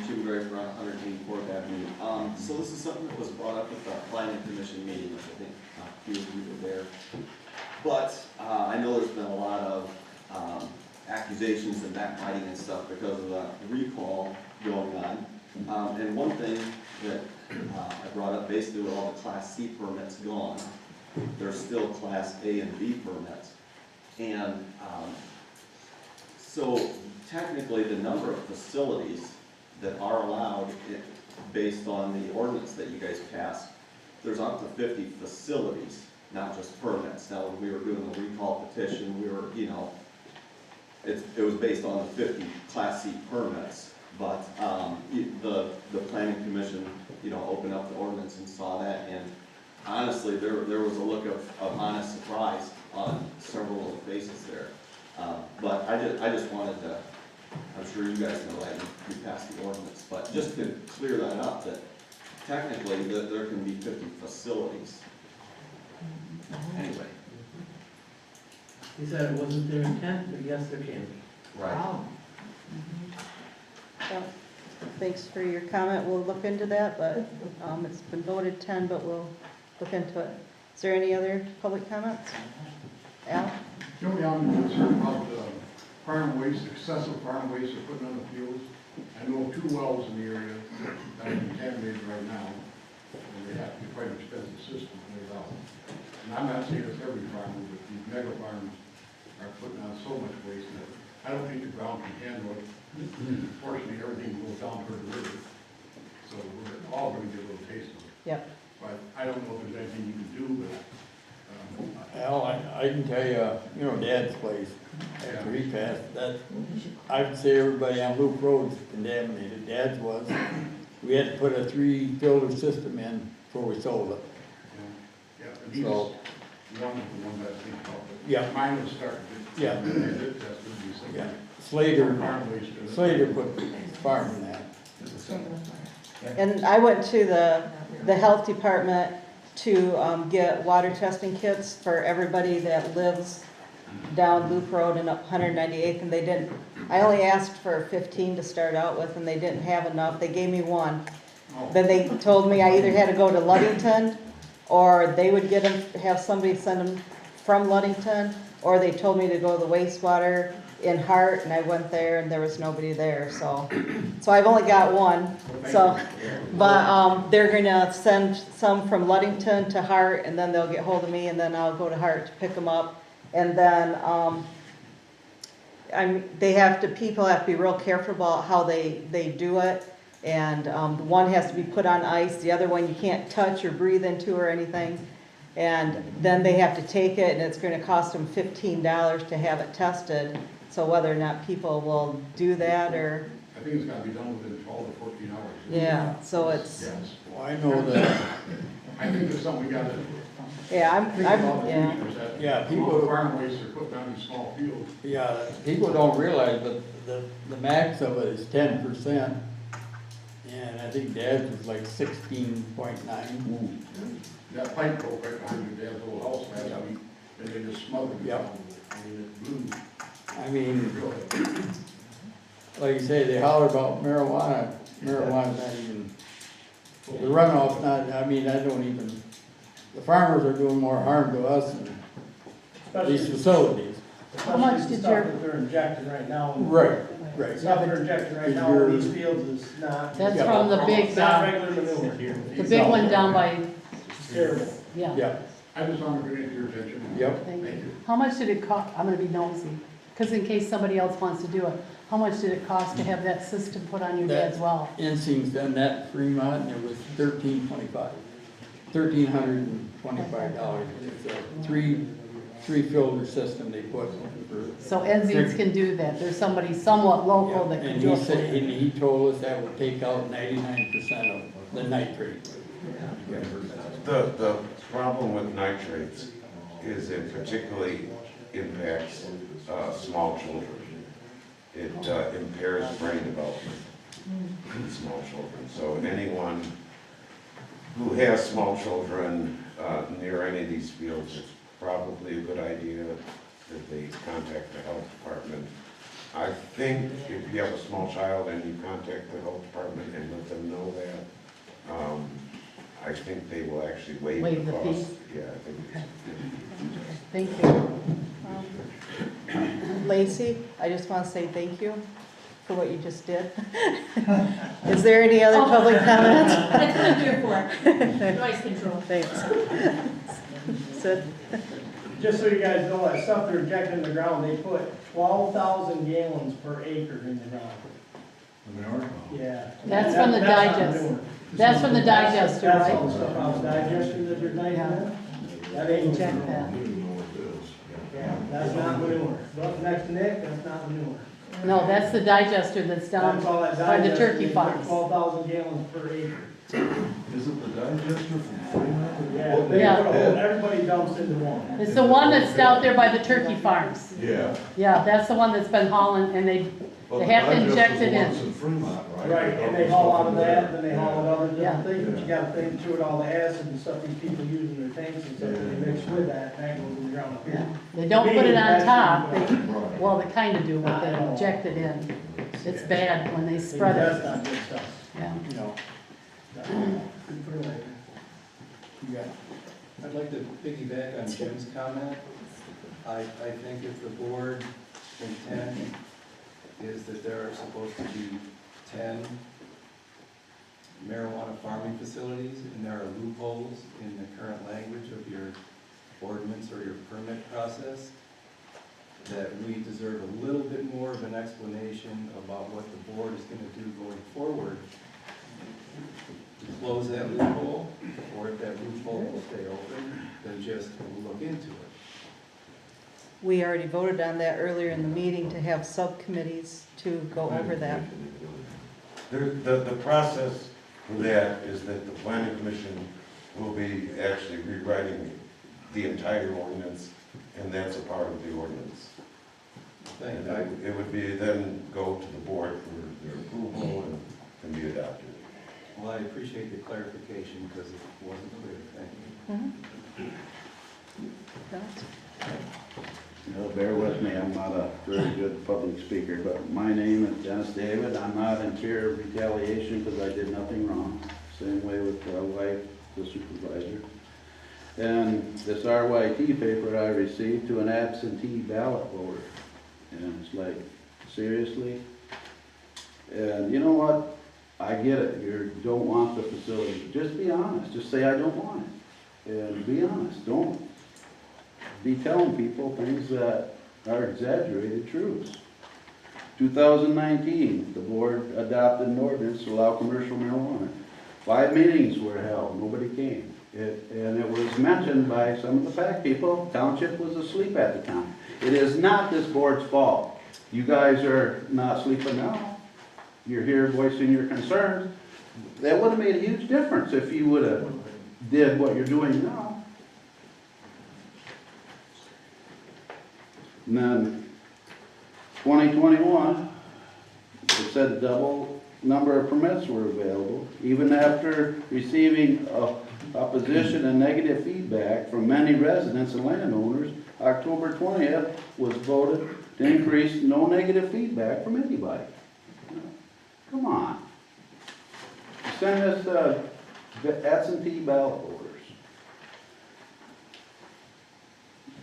Jim Gray from 184th Avenue. So this is something that was brought up at the planning commission meeting, which I think a few of you were there. But I know there's been a lot of accusations and backbiting and stuff because of the recall going on. And one thing that I brought up, basically with all the Class C permits gone, there's still Class A and B permits. And so technically the number of facilities that are allowed based on the ordinance that you guys passed, there's up to 50 facilities, not just permits. Now, when we were doing the recall petition, we were, you know, it was based on the 50 Class C permits. But the planning commission, you know, opened up the ordinance and saw that, and honestly, there was a look of honest surprise on several of the faces there. But I just wanted to, I'm sure you guys know that you passed the ordinance, but just to clear that up, that technically that there can be 50 facilities. Anyway. He said it wasn't their intent, but yes, there can be. Right. Wow. So, thanks for your comment, we'll look into that, but it's been voted 10, but we'll look into it. Is there any other public comments? Al? The only I'm concerned about farm waste, excessive farm waste they're putting on the fields. I know 2 wells in the area that are contaminated right now, and they have to be quite an expensive system to clear it out. And I'm not saying it's every farmer, but these mega farms are putting on so much waste that I don't think the ground can handle it. Unfortunately, everything goes down toward the river, so we're all going to get a little taste of it. Yep. But I don't know if there's anything you can do, but Al, I can tell you, you know, Dad's place, after he passed, that, I would say everybody on Loop Road's contaminated, Dad's was. We had to put a 3-filter system in before we sold it. yeah, and he's So, one of the ones I think about. But Yeah. mine was starting to. Yeah. Yeah. yeah, Slater Slater put farm in that. And I went to the health department to get water testing kits for everybody that lives down Loop Road and up 198th, and they didn't, I only asked for 15 to start out with, and they didn't have enough, they gave me 1. Then they told me I either had to go to Ludington, or they would get them, have somebody send them from Ludington, or they told me to go to the wastewater in Hart, and I went there and there was nobody there, so I've only got 1, so, but they're gonna send some from Ludington to Hart, and then they'll get hold of me, and then I'll go to Hart to pick them up, and then people have to be real careful about how they do it, and one has to be put on ice, the other one you can't touch or breathe into or anything. And then they have to take it, and it's going to cost them $15 to have it tested. So whether or not people will do that, or I think it's gotta be done within 12 to 14 hours. Yeah, so it's, Yes. Well, I know that, I think it's something we gotta yeah, think about the yeah. future, is that Yeah, people- all the farm waste are put down in small fields. yeah, people don't realize, but the max of it is 10%. And I think Dad's was like 16.9. That pipe broke right behind your dad's old house last week, and they just smothered it. Yep. I mean, it blew. I mean, Really. like you say, they holler about marijuana, marijuana's not even, the runoff's not, I mean, I don't even, the farmers are doing more harm to us than these facilities. How much did Stuff your, that they're injecting right now. Right, right. Stuff they're injecting right now in these fields is not. that's Yeah. from the big, It's not regular manure. the big one down by, It's terrible. yeah. Yeah, I just want to bring it to your attention. yep. Thank Thank you. you. How much did it cost, I'm gonna be nosy, because in case somebody else wants to do it, how much did it cost to have that system put on your dad's well? Insing's done that in Fremont, and it was $1,325. $1,325. It's a three filter system they put for. So Enzines can do that, there's somebody somewhat local that can And do he it. said, and he told us that would take out 99% of the nitrate. The problem with nitrates is it particularly impacts small children. It impairs brain development in small children. So anyone who has small children near any of these fields, it's probably a good idea that they contact the health department. I think if you have a small child and you contact the health department and let them know that, I think they will actually waive Waive the the cost. fee? Yeah, I think it's. Thank you. Lacey, I just want to say thank you for what you just did. Is there any other public comments? That's what I'm here for, noise control. Thanks. Sid? Just so you guys know, that stuff they're injecting in the ground, they put 12,000 gallons per acre in the ground. Yeah. That's from the That's not digest. manure. That's from the digester, That's all the right? stuff out of the digester that they're knifing in. That ain't Check manure. that. Yeah, that's not manure. Up next to Nick, that's not manure. No, that's the digester that's down That's all that by the digester, turkey they put farms. 12,000 gallons per acre. Is it the digester from Fremont? Yeah, they Yeah. put a whole, everybody dumps into one. It's the one that's out there by the turkey farms. Yeah. Yeah, that's the one that's been hauling, and they have to inject it in. Fremont, Right, and they haul out of that, then they haul it other Yeah. different things, but you gotta think through it, all the acid and stuff these people use in their tanks and stuff, and they mix with that, and that goes in the ground up Yeah. here. They don't put it on top, they, Right. well, they kinda do, but they inject it in. It's bad when they spread That's it. not good stuff. Yeah. No, Good for later. you got, I'd like to piggyback on Jim's comment. I think if the board intent is that there are supposed to be 10 marijuana farming facilities, and there are loopholes in the current language of your ordinance or your permit process, that we deserve a little bit more of an explanation about what the board is gonna do going forward to close that loophole, or if that loophole will stay open, then just look into it. We already voted on that earlier in the meeting to have subcommittees to go over that. The process for that is that the planning commission will be actually rewriting the entire ordinance, and that's a part of the ordinance. Thank And you. it would be then go to the board for their approval and be adopted. Well, I appreciate the clarification because it wasn't clear. Thank you. Bear with me, I'm not a very good public speaker, but my name is Dennis David. I'm not in fear of retaliation because I did nothing wrong. Same way with my wife, the supervisor. And this RYT paper I received to an absentee ballot voter. And it's like, seriously? And you know what? I get it, you don't want the facility. Just be honest, just say I don't want it. And be honest, don't be telling people things that are exaggerated truths. 2019, the board adopted an ordinance to allow commercial marijuana. 5 meetings were held, nobody came. And it was mentioned by some of the fact people, township was asleep at the time. It is not this board's fault. You guys are not sleeping now. you're here voicing your concerns. That would have made a huge difference if you would have did what you're doing now. And then 2021, it said double number of permits were available, even after receiving opposition and negative feedback from many residents and landowners. October 20th was voted to increase no negative feedback from anybody. Come on. Send us absentee ballot voters.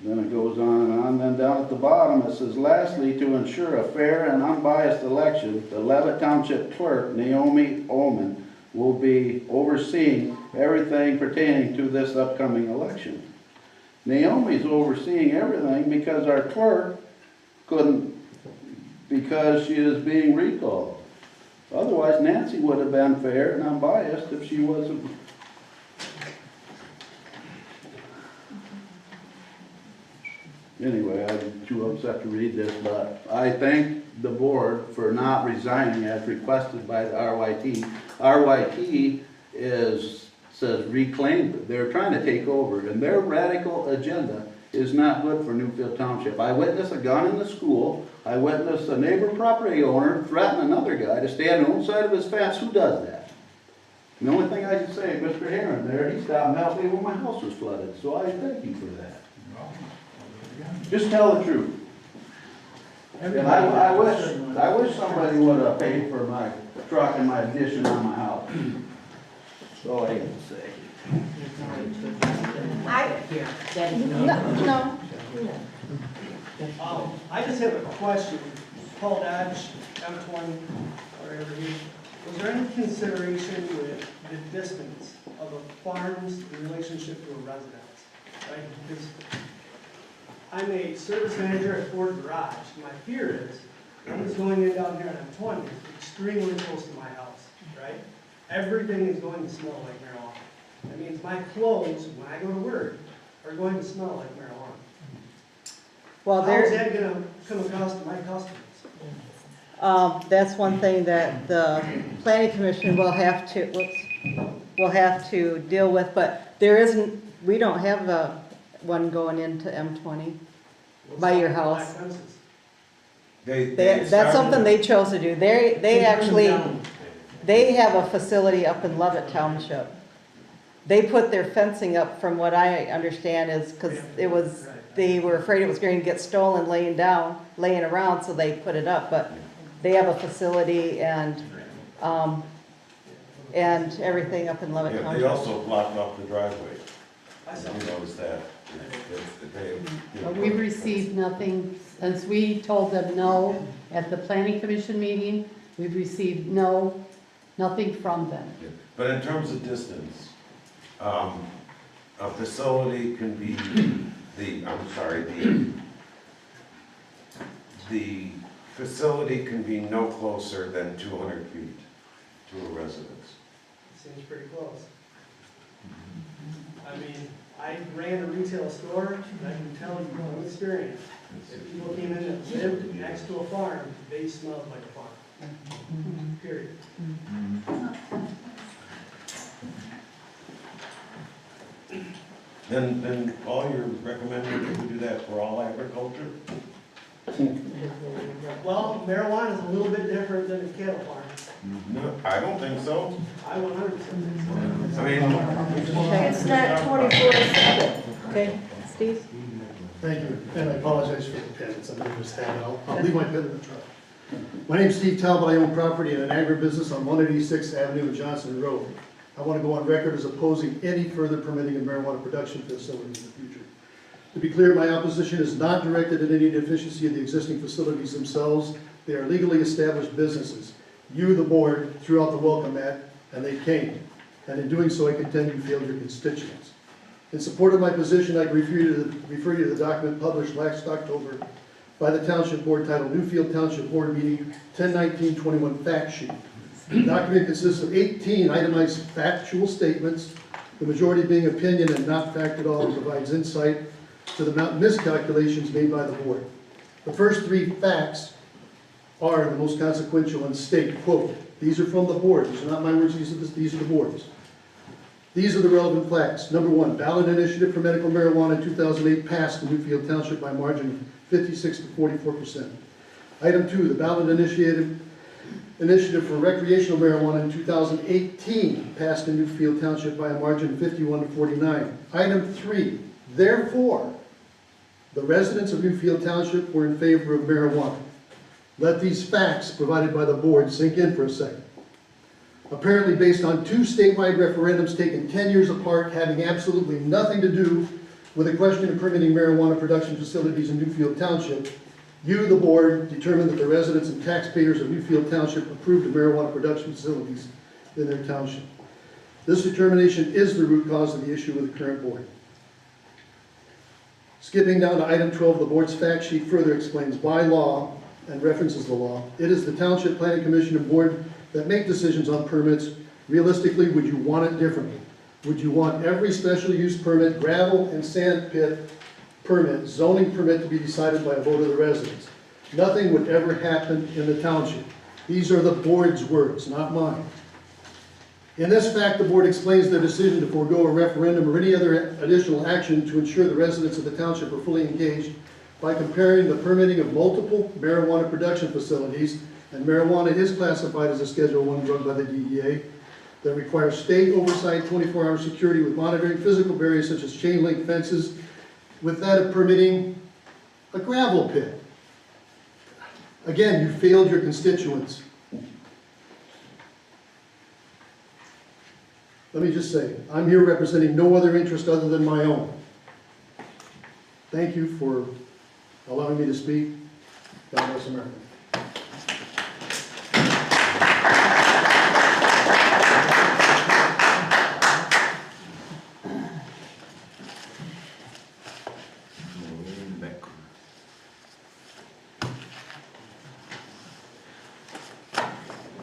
Then it goes on and on. Then down at the bottom it says, lastly, to ensure a fair and unbiased election, the Levitt Township Clerk, Naomi Ullman, will be overseeing everything pertaining to this upcoming election. Naomi's overseeing everything because our clerk couldn't, because she is being recalled. Otherwise, Nancy would have been fair and unbiased if she wasn't. Anyway, I'm too upset to read this, but I thank the board for not resigning as requested by the RYT. RYT says reclaim, they're trying to take over, and their radical agenda is not good for Newfield Township. I witnessed a gun in the school. I witnessed a neighbor property owner threaten another guy to stay on the own side of his fence. Who does that? And the only thing I can say, Mr. Heron there, he stopped and helped me when my house was flooded, so I thank you for that. Just tell the truth. And I wish somebody would have paid for my truck and my addition on my house. That's all I have to say. No. I just have a question. Paul Dodge, M20, wherever he, was there any consideration with the distance of a farm's relationship to a residence? Right? Because I'm a service manager at Ford Garage. My fear is, one is going in down here on M20, extremely close to my house, right? Everything is going to smell like marijuana. That means my clothes, when I go to work, are going to smell like marijuana. Well, how is that gonna come across to my customers? That's one thing that the planning commission will have to deal with, but there isn't, we don't have one going into M20 by your house. That's something they chose to do. They actually, they have a facility up in Levitt Township. They put their fencing up, from what I understand, is because they were afraid it was going to get stolen laying around, so they put it up. But they have a facility and everything up in Levitt Township. They also blocked off the driveway. You noticed that. We've received nothing, since we told them no at the planning commission meeting, we've received nothing from them. But in terms of distance, a facility can be, the facility can be no closer than 200 feet to a residence. Seems pretty close. I mean, I ran a retail store, and I can tell you from experience, if people came in and lived next to a farm, they smelled like a farm. Period. Then all you're recommending that we do that for all agriculture? Well, marijuana is a little bit different than a cattle farm. No, I don't think so. I 100% think so. I mean, It's not 24/7. Okay, Steve? Thank you, and I apologize for the pen, it's under this habit, I'll leave my pen in the truck. My name's Steve Talbot, I own property in an agribusiness on 186th Avenue and Johnson Road. I want to go on record as opposing any further permitting of marijuana production facilities in the future. To be clear, my opposition is not directed at any deficiency of the existing facilities themselves. They are legally established businesses. You, the board, threw out the welcome mat, and they came. And in doing so, I contend you failed your constituents. In support of my position, I refer you to the document published last October by the Township Board titled Newfield Township Board Meeting 10/19/21 Fact Sheet. The document consists of 18 itemized factual statements, the majority being opinion and not fact at all, and provides insight to the miscalculations made by the board. The first three facts are the most consequential and state, quote, these are from the board, these are not my words, these are the board's. These are the relevant facts. Number one, ballot initiative for medical marijuana in 2008 passed in Newfield Township by a margin of 56 to 44%. Item two, the ballot initiative for recreational marijuana in 2018 passed in Newfield Township by a margin of 51 to 49. Item three, therefore, the residents of Newfield Township were in favor of marijuana. Let these facts provided by the board sink in for a second. Apparently based on two statewide referendums taken 10 years apart, having absolutely nothing to do with the question of permitting marijuana production facilities in Newfield Township, you, the board, determined that the residents and taxpayers of Newfield Township approved of marijuana production facilities in their township. This determination is the root cause of the issue with the current board. Skipping down to item 12, the board's fact sheet further explains by law and references the law. It is the Township Planning Commission and board that make decisions on permits. Realistically, would you want it differently? Would you want every special use permit, gravel and sand pit permit, zoning permit to be decided by a vote of the residents? Nothing would ever happen in the township. These are the board's words, not mine. In this fact, the board explains their decision to forego a referendum or any other additional action to ensure the residents of the township are fully engaged by comparing the permitting of multiple marijuana production facilities, and marijuana is classified as a Schedule I drug by the DEA that requires state oversight, 24-hour security with monitoring, physical barriers such as chain link fences, with that of permitting a gravel pit. Again, you failed your constituents. Let me just say, I'm here representing no other interest other than my own. Thank you for allowing me to speak. God bless America.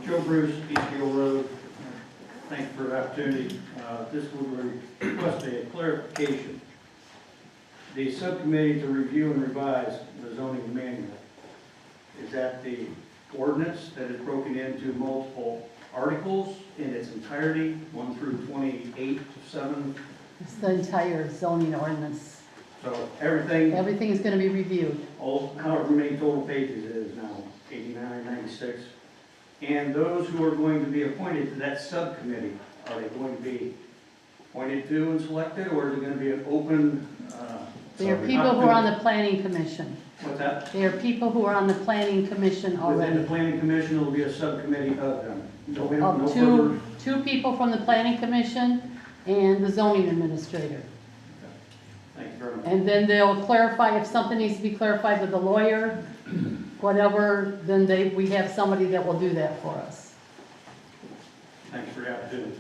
Joe Bruce, East Hill Road. Thank you for the opportunity. This would request a clarification. The subcommittee to review and revise the zoning manual, is that the ordinance that is broken into multiple articles in its entirety, 1 through 28 to 7? It's the entire zoning ordinance. So everything, Everything is going to be reviewed. however many total pages it is now, 89, 96. And those who are going to be appointed to that subcommittee, are they going to be appointed to and selected, or is it going to be an open? They are people who are on the planning commission. What's that? They are people who are on the planning commission Within already. the planning commission, there will be a subcommittee of them. No Of further. two people from the planning commission and the zoning administrator. Thank you very much. And then they'll clarify, if something needs to be clarified with the lawyer, whatever, then we have somebody that will do that for us. Thanks for the opportunity.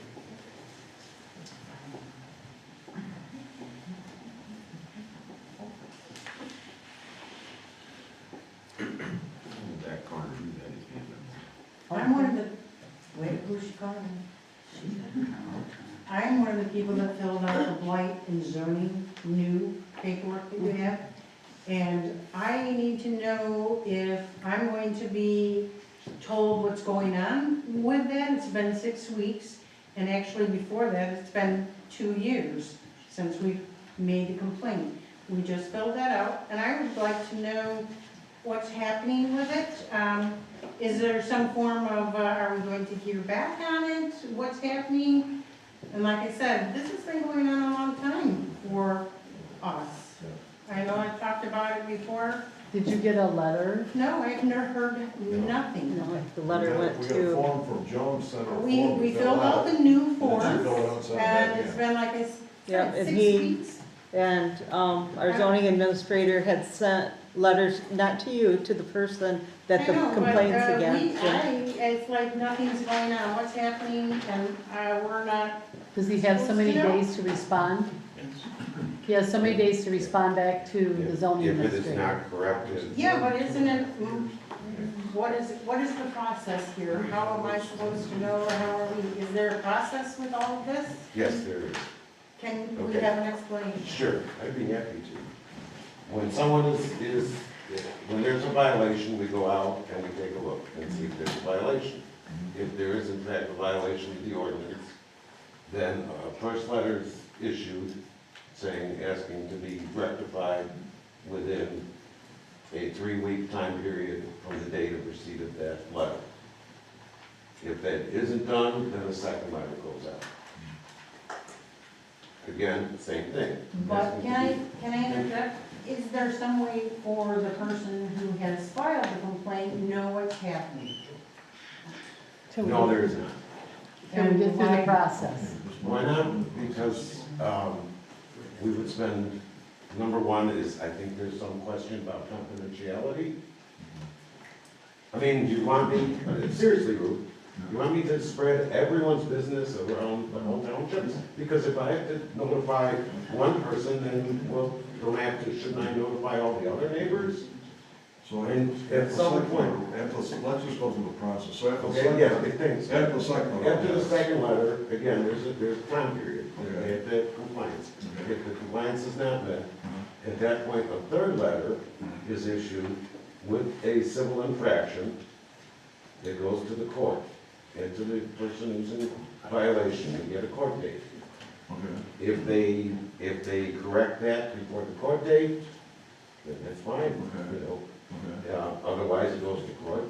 That corner, you got his hand up. I'm one of the, wait, who's she calling? I'm one of the people that filled out the blight and zoning new paperwork that you have. And I need to know if I'm going to be told what's going on with that. It's been 6 weeks, and actually before that, it's been 2 years since we made the complaint. We just filled that out, and I would like to know what's happening with it. Is there some form of, are we going to hear back on it? What's happening? And like I said, this has been going on a long time for us. I know I talked about it before. Did you get a letter? No, I've never heard nothing. No, the letter went We got a to, form from Jones, sent a form. We to filled fill out the new And then forms, she filled it out and sent it back and it's in. been like I yeah, said, and 6 weeks. and our zoning administrator had sent letters, not to you, to the person that the I know, but, complaints against. it's like nothing's going on, what's happening, and we're not. Does he have so many supposed to know. days to respond? He has so many days to respond back to the zoning If it is administrator. not corrected. Yeah, but isn't it, what is the process here? How am I supposed to know, or how are we, is there a process with all of this? Yes, there is. Can we Okay. have an explanation? Sure, I'd be happy to. When someone is when there's a violation, we go out and we take a look and see if there's a violation. If there is in fact a violation of the ordinance, then a first letter is issued saying, asking to be rectified within a 3-week time period from the date of receipt of that letter. If that isn't done, then a second letter goes out. Again, same thing. But can I interject? Is there some way for the person who has filed the complaint know what's happening? No, there is not. Can we get through the process? Why not? Because we would spend, number one is, I think there's some question about confidentiality. I mean, do you want me, seriously, Ruth, you want me to spread everyone's business around the whole township? Because if I have to notify one person, then, well, don't have to, shouldn't I notify all the other neighbors? So at some point. let's just go through the process. So after the Okay, second, yeah, big things. after the second letter. After the second letter, again, there's a time period. Okay. They have to have compliance. Okay. If the compliance is not met, at that point, a third letter is issued with a civil infraction that goes to the court. And to the person who's in violation, you get a court date. Okay. If they correct that before the court date, then that's fine, Okay. you know. Okay. Otherwise, it goes to court,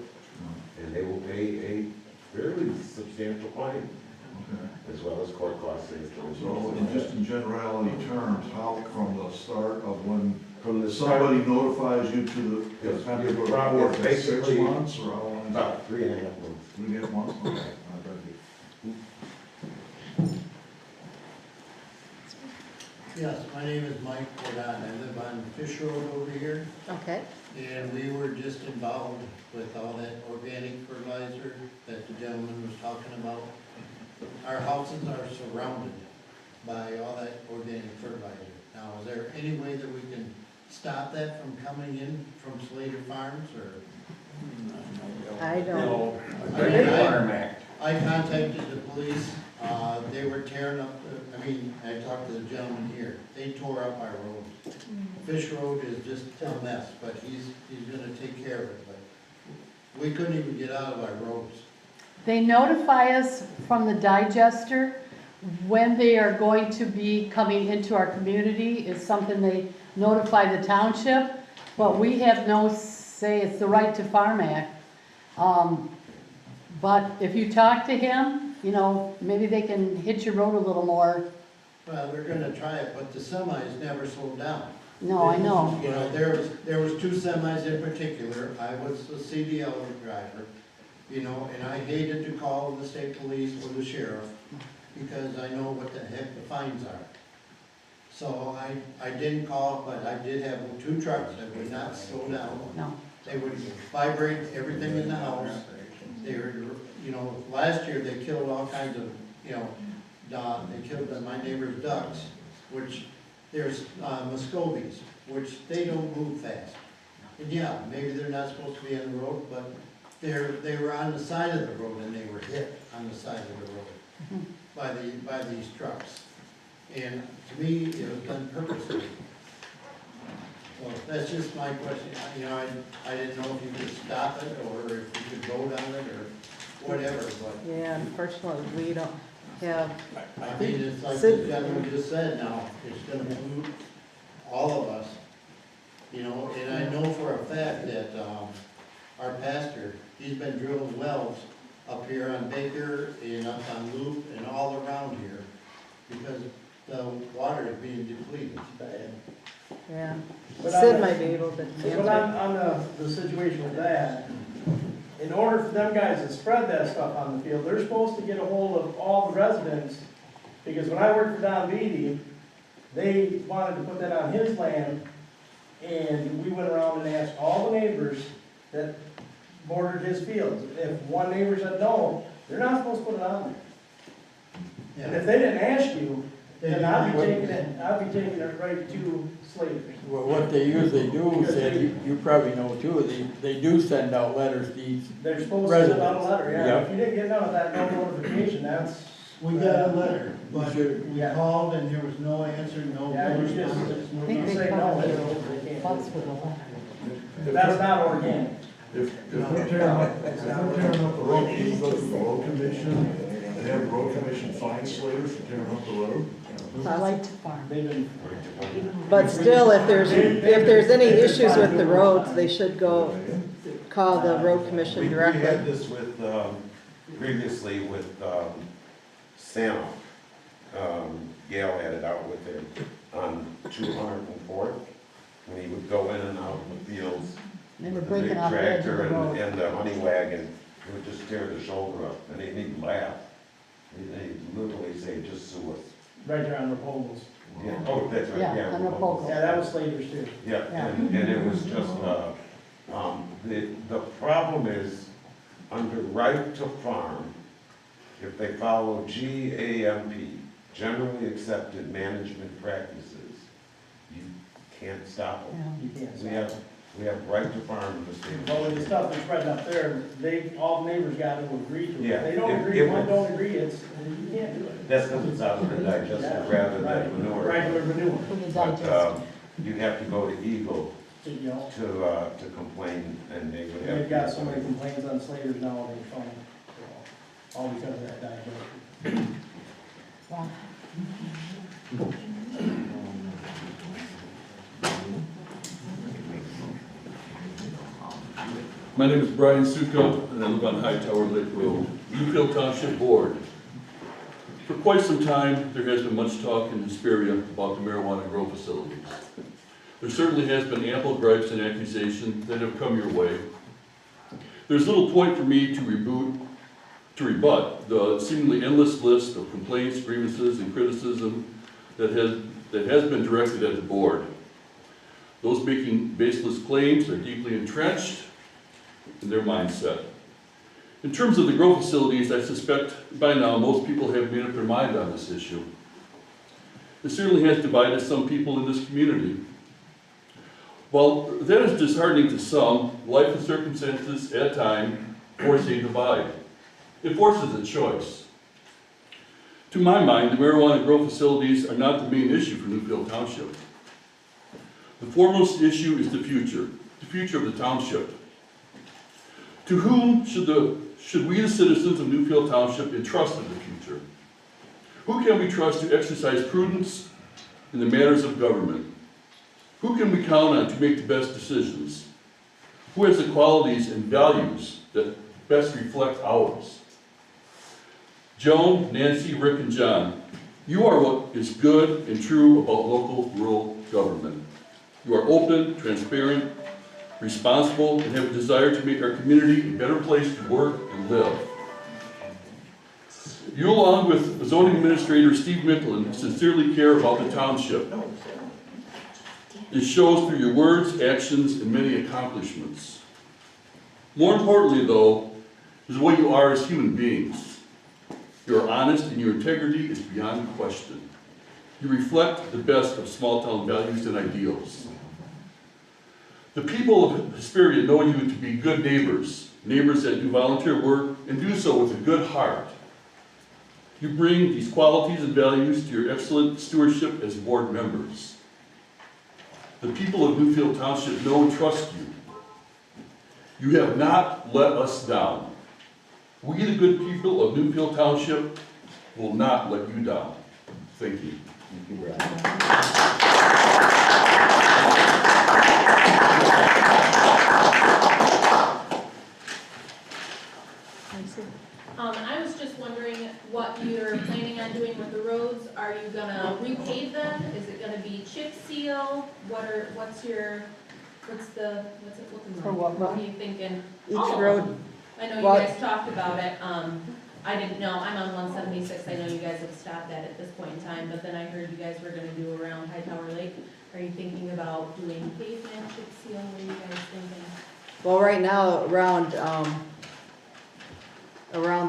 and they will pay a fairly substantial fine, Okay. as well as court costs and attorneys. So just in generality terms, how from the start of when From the start, somebody notifies you to the, Yes, time to you go to probably court, that's 6 basically- months or how long is it? about 3.5 months. 3.5 months? Okay. Yes, my name is Mike Cordon. I live on Fish Road over here, Okay. and we were just involved with all that organic fertilizer that the gentleman was talking about. Our houses are surrounded by all that organic fertilizer. Now, is there any way that we can stop that from coming in from Slater Farms, or? I don't. No, I mean, Farm Act. I contacted the police, they were tearing up, I talked to the gentleman here, they tore up our road. Fish Road is just a mess, but he's gonna take care of it, but we couldn't even get out of our roads. They notify us from the digester when they are going to be coming into our community. It's something they notify the township, but we have no say. It's the Right to Farm Act. But if you talk to him, you know, maybe they can hit your road a little more. Well, they're gonna try it, but the semis never slowed down. No, I know. You know, there was 2 semis in particular, I was a CDL driver, you know, and I hated to call the state police or the sheriff, because I know what the heck the fines are. So I didn't call, but I did have 2 trucks that would not slow down. No. They would vibrate everything in the house. They were, you know, last year they killed all kinds of, you know, they killed my neighbor's ducks, which there's muscovies, which they don't move fast. And yeah, maybe they're not supposed to be on the road, but they were on the side of the road and they were hit on the side of the road by these trucks. And to me, it was done purposely. Well, that's just my question. You know, I didn't know if you could stop it or if you could vote on it or whatever, but. Yeah, unfortunately, we don't have. I mean, it's like the gentleman just said now, it's gonna pollute all of us. You know, and I know for a fact that, our pastor, he's been drilling wells up here on Baker and up on Loop and all around here because the water is being depleted. Yeah. But Sid on might be able to But answer. on the situation with that, in order for them guys to spread that stuff on the field, they're supposed to get a hold of all the residents, because when I worked for Don Beatty, they wanted to put that on his land, and we went around and asked all the neighbors that bordered his fields. If one neighbor said no, they're not supposed to put it on there. And if they didn't ask you, then I'd be taking it right to slavery. Well, what they usually do, Sid, you probably know too, they do send out letters to each They're supposed to resident. send out a letter, yeah. Yep. If you didn't get none of that, no notification, that's. We got a letter, but we Yeah. called and there was no answer, no Yeah, you just, response. I think you they say no, covered they it. don't, they can't. Butts with a letter. That's not organic. If they're tearing up the road, can you go to the road commission and have the road commission fine slaters for tearing up the road? I like to farm. They've been, But still, if there's any issues with the roads, they should go call the road commission We had directly. this with, previously with, Santa. Gail had it out with him on 204th, when he would go in and out of the fields. They were with the big breaking off the edge of tractor the road. and the honey wagon, he would just tear the shoulder up, and he'd laugh. He'd literally say, just sue us. right there on the poles. Yeah, oh, that's right, Yeah, yeah. on the pole. Yeah, that was Slater's too. Yeah, and it was just, the problem is, under right to farm, if they follow GAMP, generally accepted management practices, you can't stop them. You can't We have right to farm in the state. of But with the Michigan. stuff that's spreading up there, all the neighbors got to agree to it. Yeah, If they don't if- agree, if one it's- don't agree, you can't do it. That's because it's out of the digester Yeah, rather right. than manure. Regular manure, For the But, digest. you have to go to Eagle you know. to complain, and they would have. They've got so many complaints on Slater's now, they're phone, all because of that digester. Wow. My name is Brian Suko, and I live on High Tower Lake Road, Newfield Township Board. For quite some time, there has been much talk in Hesperia about the marijuana grow facilities. There certainly has been ample gripes and accusations that have come your way. There's little point for me to rebut the seemingly endless list of complaints, grievances, and criticism that has been directed at the board. Those making baseless claims are deeply entrenched in their mindset. In terms of the grow facilities, I suspect by now most people have made up their mind on this issue. It certainly has divided some people in this community. While that is disheartening to some, life and circumstances at times force a divide. It forces a choice. To my mind, the marijuana grow facilities are not the main issue for Newfield Township. The foremost issue is the future of the township. To whom should we, the citizens of Newfield Township, entrust in the future? Who can we trust to exercise prudence in the matters of government? Who can we count on to make the best decisions? Who has the qualities and values that best reflect ours? Joan, Nancy, Rick, and John, you are what is good and true about local rural government. You are open, transparent, responsible, and have a desire to make our community a better place to work and live. You, along with zoning administrator Steve Micklin, sincerely care about the township. It shows through your words, actions, and many accomplishments. More importantly, though, is what you are as human beings. You are honest, and your integrity is beyond question. You reflect the best of small-town values and ideals. The people of Hesperia know you to be good neighbors, neighbors that do volunteer work and do so with a good heart. You bring these qualities and values to your excellent stewardship as board members. The people of Newfield Township know and trust you. You have not let us down. We, the good people of Newfield Township, will not let you down. Thank you. Thank you, Brian. I was just wondering what you're planning on doing with the roads. Are you gonna repave them? Is it gonna be chip seal? What's it looking For like? what road? What are you thinking? Each All of road, them. I know you well- guys talked about it. I didn't know, I'm on 176. I know you guys have stopped that at this point in time, but then I heard you guys were gonna do around High Tower Lake. Are you thinking about doing pavement, chip seal? What are you guys thinking? well, right now, around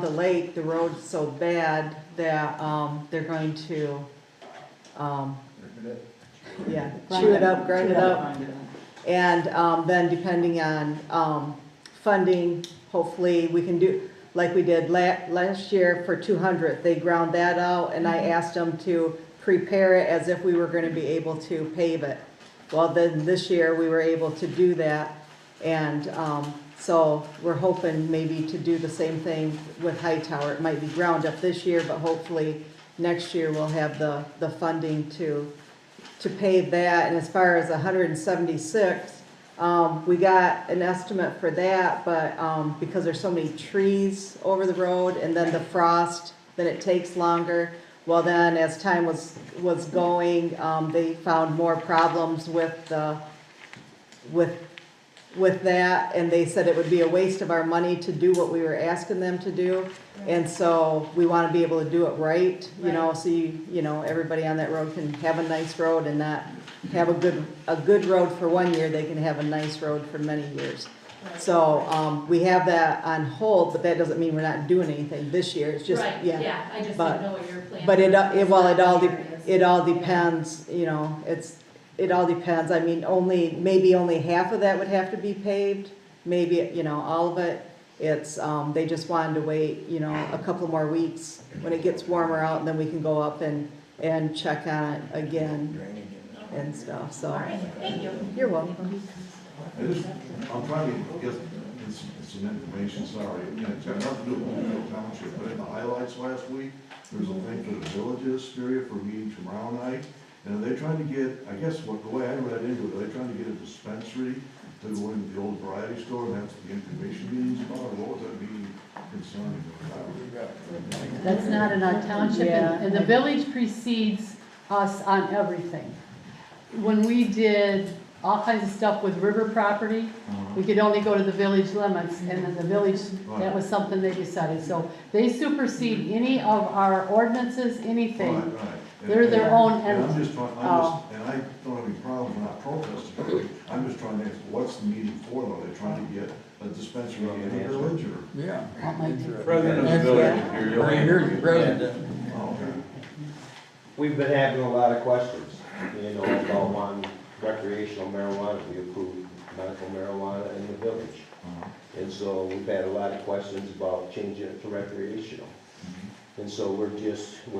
the lake, the road's so bad that, they're going to, yeah, chew it up, grind it up. And, then depending on, funding, hopefully we can do, like we did last year for 200, they ground that out, and I asked them to prepare it as if we were gonna be able to pave it. Well, then this year, we were able to do that. And so we're hoping maybe to do the same thing with Hightower. It might be ground up this year, but hopefully next year we'll have the funding to pave that. And as far as 176, we got an estimate for that, but because there's so many trees over the road and then the frost, then it takes longer. Well, then as time was going, they found more problems with that, and they said it would be a waste of our money to do what we were asking them to do. And so we want to be able to do it right, you know, so you know, everybody on that road can have a nice road and not have a good road for 1 year, they can have a nice road for many years. So, we have that on hold, but that doesn't mean we're not doing anything this year, it's just, Right, yeah, I just didn't know what your plan was. But it all depends, you know, it all depends, I mean, maybe only half of that would have to be paved, maybe, you know, all of it. It's, they just wanted to wait, you know, a couple more weeks when it gets warmer out, and then we can go up and check on it again and stuff, so. All right, thank you. You're welcome. I'm trying to get some information, sorry, it's got nothing to do with Newfield Township, but in the highlights last week, there was a thing for the villages area for meeting tomorrow night, and they're trying to get, I guess, the way I read into it, they're trying to get a dispensary to go into the old variety store, and that's what the information meetings about, or what was that meeting concerning? That's not in our township, and the village precedes us on everything. When we did all kinds of stuff with river property, we could only go to the village limits, and then the village, that was something they decided. So they supersede any of our ordinances, anything. They're their own entity. And I'm just trying, and I don't have any problems, we're not protesting, I'm just trying to ask, what's the meeting for, though? They're trying to get a dispensary in the village, or? Yeah. President of the village, here, you'll Here's the president. Oh, okay. We've been having a lot of questions, you know, about on recreational marijuana. We approved medical marijuana in the village. And so we've had a lot of questions about changing it to recreational. And so we're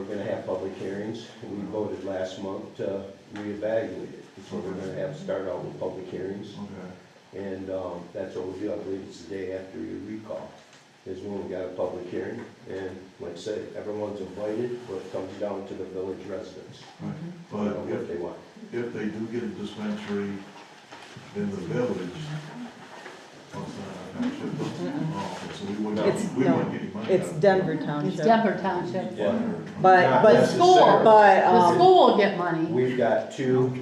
gonna have public hearings. We voted last month to reevaluate it. And so we're gonna have to start out with public hearings. Okay. And that's what we'll do. I believe it's the day after your recall is when we got a public hearing. And like I said, everyone's invited, but it comes down to the village residents. But What they want. if they do get a dispensary in the village, so we wouldn't get any money. It's Denver Township. It's Denver Township. But The school will get money. We've got two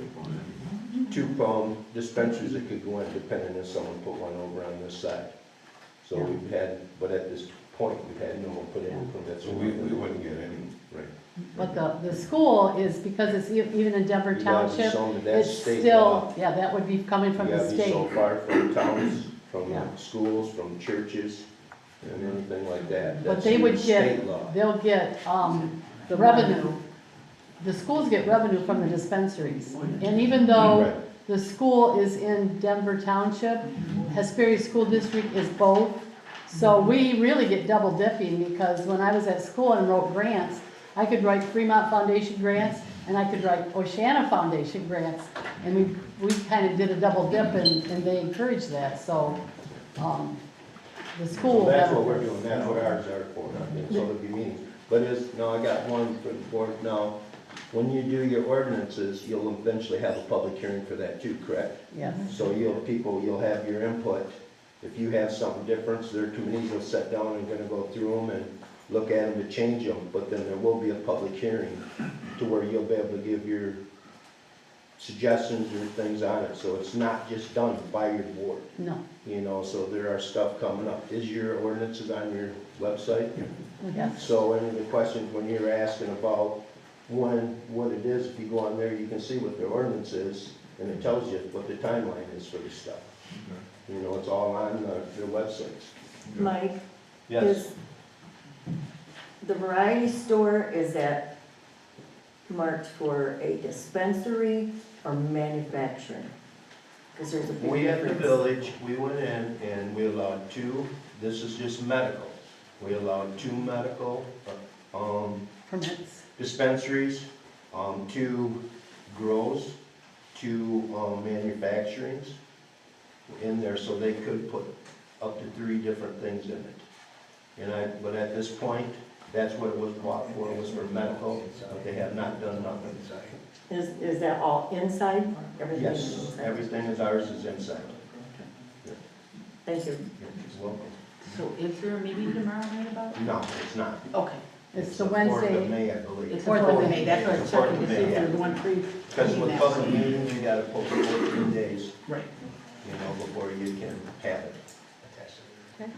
dispensaries that could go in, depending if someone put one over on this side. So we've had, but at this point, we've had no one put in, that's So what we wouldn't get any. Right. But the school is, because it's even in Denver You gotta be Township, zoned to that it's state still, law. yeah, that would be coming from You the gotta be so state. far from towns, from Yeah. schools, from churches, and anything like that. But That's they would state get, law. they'll get, the revenue. The schools get revenue from the dispensaries. And even though Right. the school is in Denver Township, Hesperia School District is both. So we really get double dipping, because when I was at school and wrote grants, I could write Fremont Foundation grants, and I could write Oceana Foundation grants. And we kind of did a double dip, and they encouraged that, so, the school. So that's what we're doing, that's what ours are for, and so there'll be meetings. But I got one for the board now. When you do your ordinances, you'll eventually have a public hearing for that too, correct? Yes. So you'll have your input. If you have something different, their committees will sit down and gonna go through them and look at them to change them, but then there will be a public hearing to where you'll be able to give your suggestions or things on it, so it's not just done by your board. No. You know, so there are stuff coming up. Is your ordinances on your website? Yes. So any of the questions when you're asking about what it is, if you go on there, you can see what their ordinance is, and it tells you what the timeline is for this stuff. You know, it's all on their websites. Mike? Yes. Is the variety store, is that marked for a dispensary or manufacturing? Because there's a big We at the difference. village, we went in and we allowed this is just medical. We allowed 2 medical, Permits. dispensaries, 2 grows, to manufacturings in there, so they could put up to 3 different things in it. But at this point, that's what it was bought for, was for medical, but they have not done nothing. Is that all inside? Everything is Yes, inside? everything is ours is inside. Thank you. You're welcome. So is there a meeting tomorrow night about it? No, it's not. Okay. It's the 4th Wednesday. of May, I believe. It's the 4th of May, that's what I was The 4th checking of to see May, if yeah. there's one pre. Because with public meetings, you gotta post 14 days, Right. before you can have it. Okay.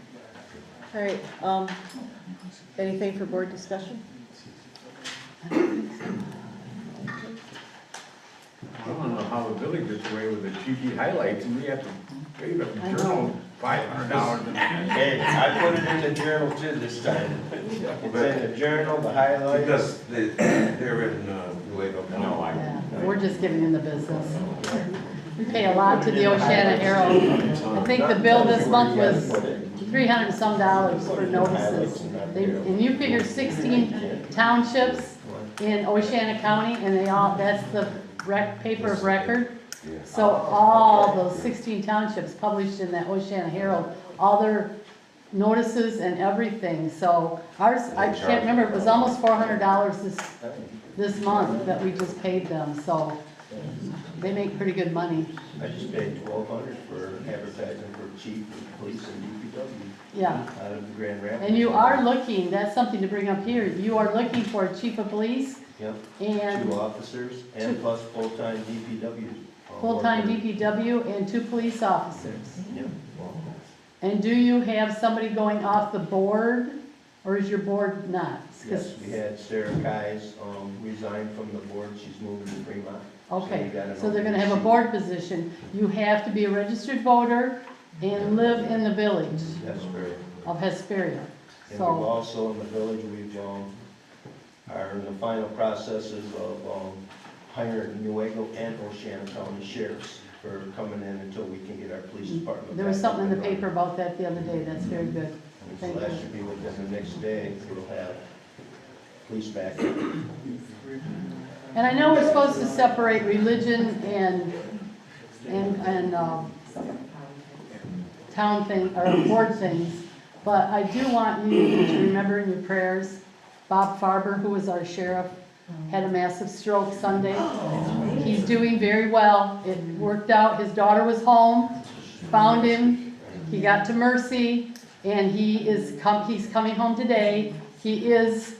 All right, anything for board discussion? I don't know how the village gets away with the cheeky highlights, and we have to pay the journal $500. Hey, I put it in the journal too this time. It's in the journal, the highlights. Because they're in Newfield Township. Yeah, we're just getting in the business. We pay a lot to the Oceana Herald. I think the bill this month was $300 and some for notices. And you figure 16 townships in Oceana County, and that's the paper of record. So all those 16 townships published in that Oceana Herald, all their notices and everything. So ours, I can't remember, it was almost $400 this month that we just paid them. So they make pretty good money. I just paid $1,200 for advertising for chief, police, and DPW. Yeah. Out of the Grand Rapids. And you are looking, that's something to bring up here, you are looking for a chief of police Yep. and 2 officers and plus full-time DPW. full-time worker. DPW and 2 police officers. Yep. And do you have somebody going off the board, or is your board not? 'Cause- Yes, we had Sarah Kai's resigned from the board, she's moving to Fremont. Okay, we got an so they're gonna open have a seat. board position. You have to be a registered voter and live in the village That's very. of Hesperia. And we've So, also, in the village, are in the final processes of hiring Newfield and Oceana County sheriffs for coming in until we can get our police department. there was back something in the up and paper about that the other day, that's very good. running. So Thank that you. should be within the next day, we'll have police back. And I know we're supposed to separate religion and town thing, or board things, but I do want you to remember in your prayers, Bob Farber, who was our sheriff, had a massive stroke Sunday. He's doing very well. It worked out. His daughter was home, found him, he got to Mercy, and he's coming home today. He is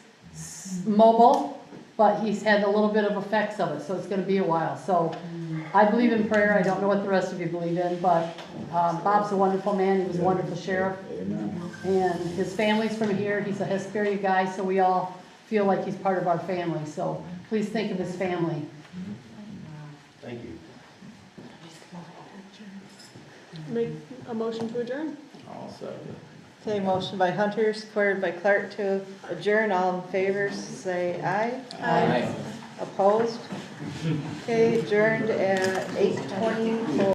mobile, but he's had a little bit of effects of it, so it's gonna be a while. So I believe in prayer. I don't know what the rest of you believe in, but Bob's a wonderful man. He was a wonderful sheriff. And his family's from here. He's a Hesperia guy, so we all feel like he's part of our family. So please think of his family. Thank you. Make a motion to adjourn. Okay, motion by Hunter, supported by Clark to adjourn. All in favor, say aye. Aye. Opposed? Okay, adjourned at 8:24.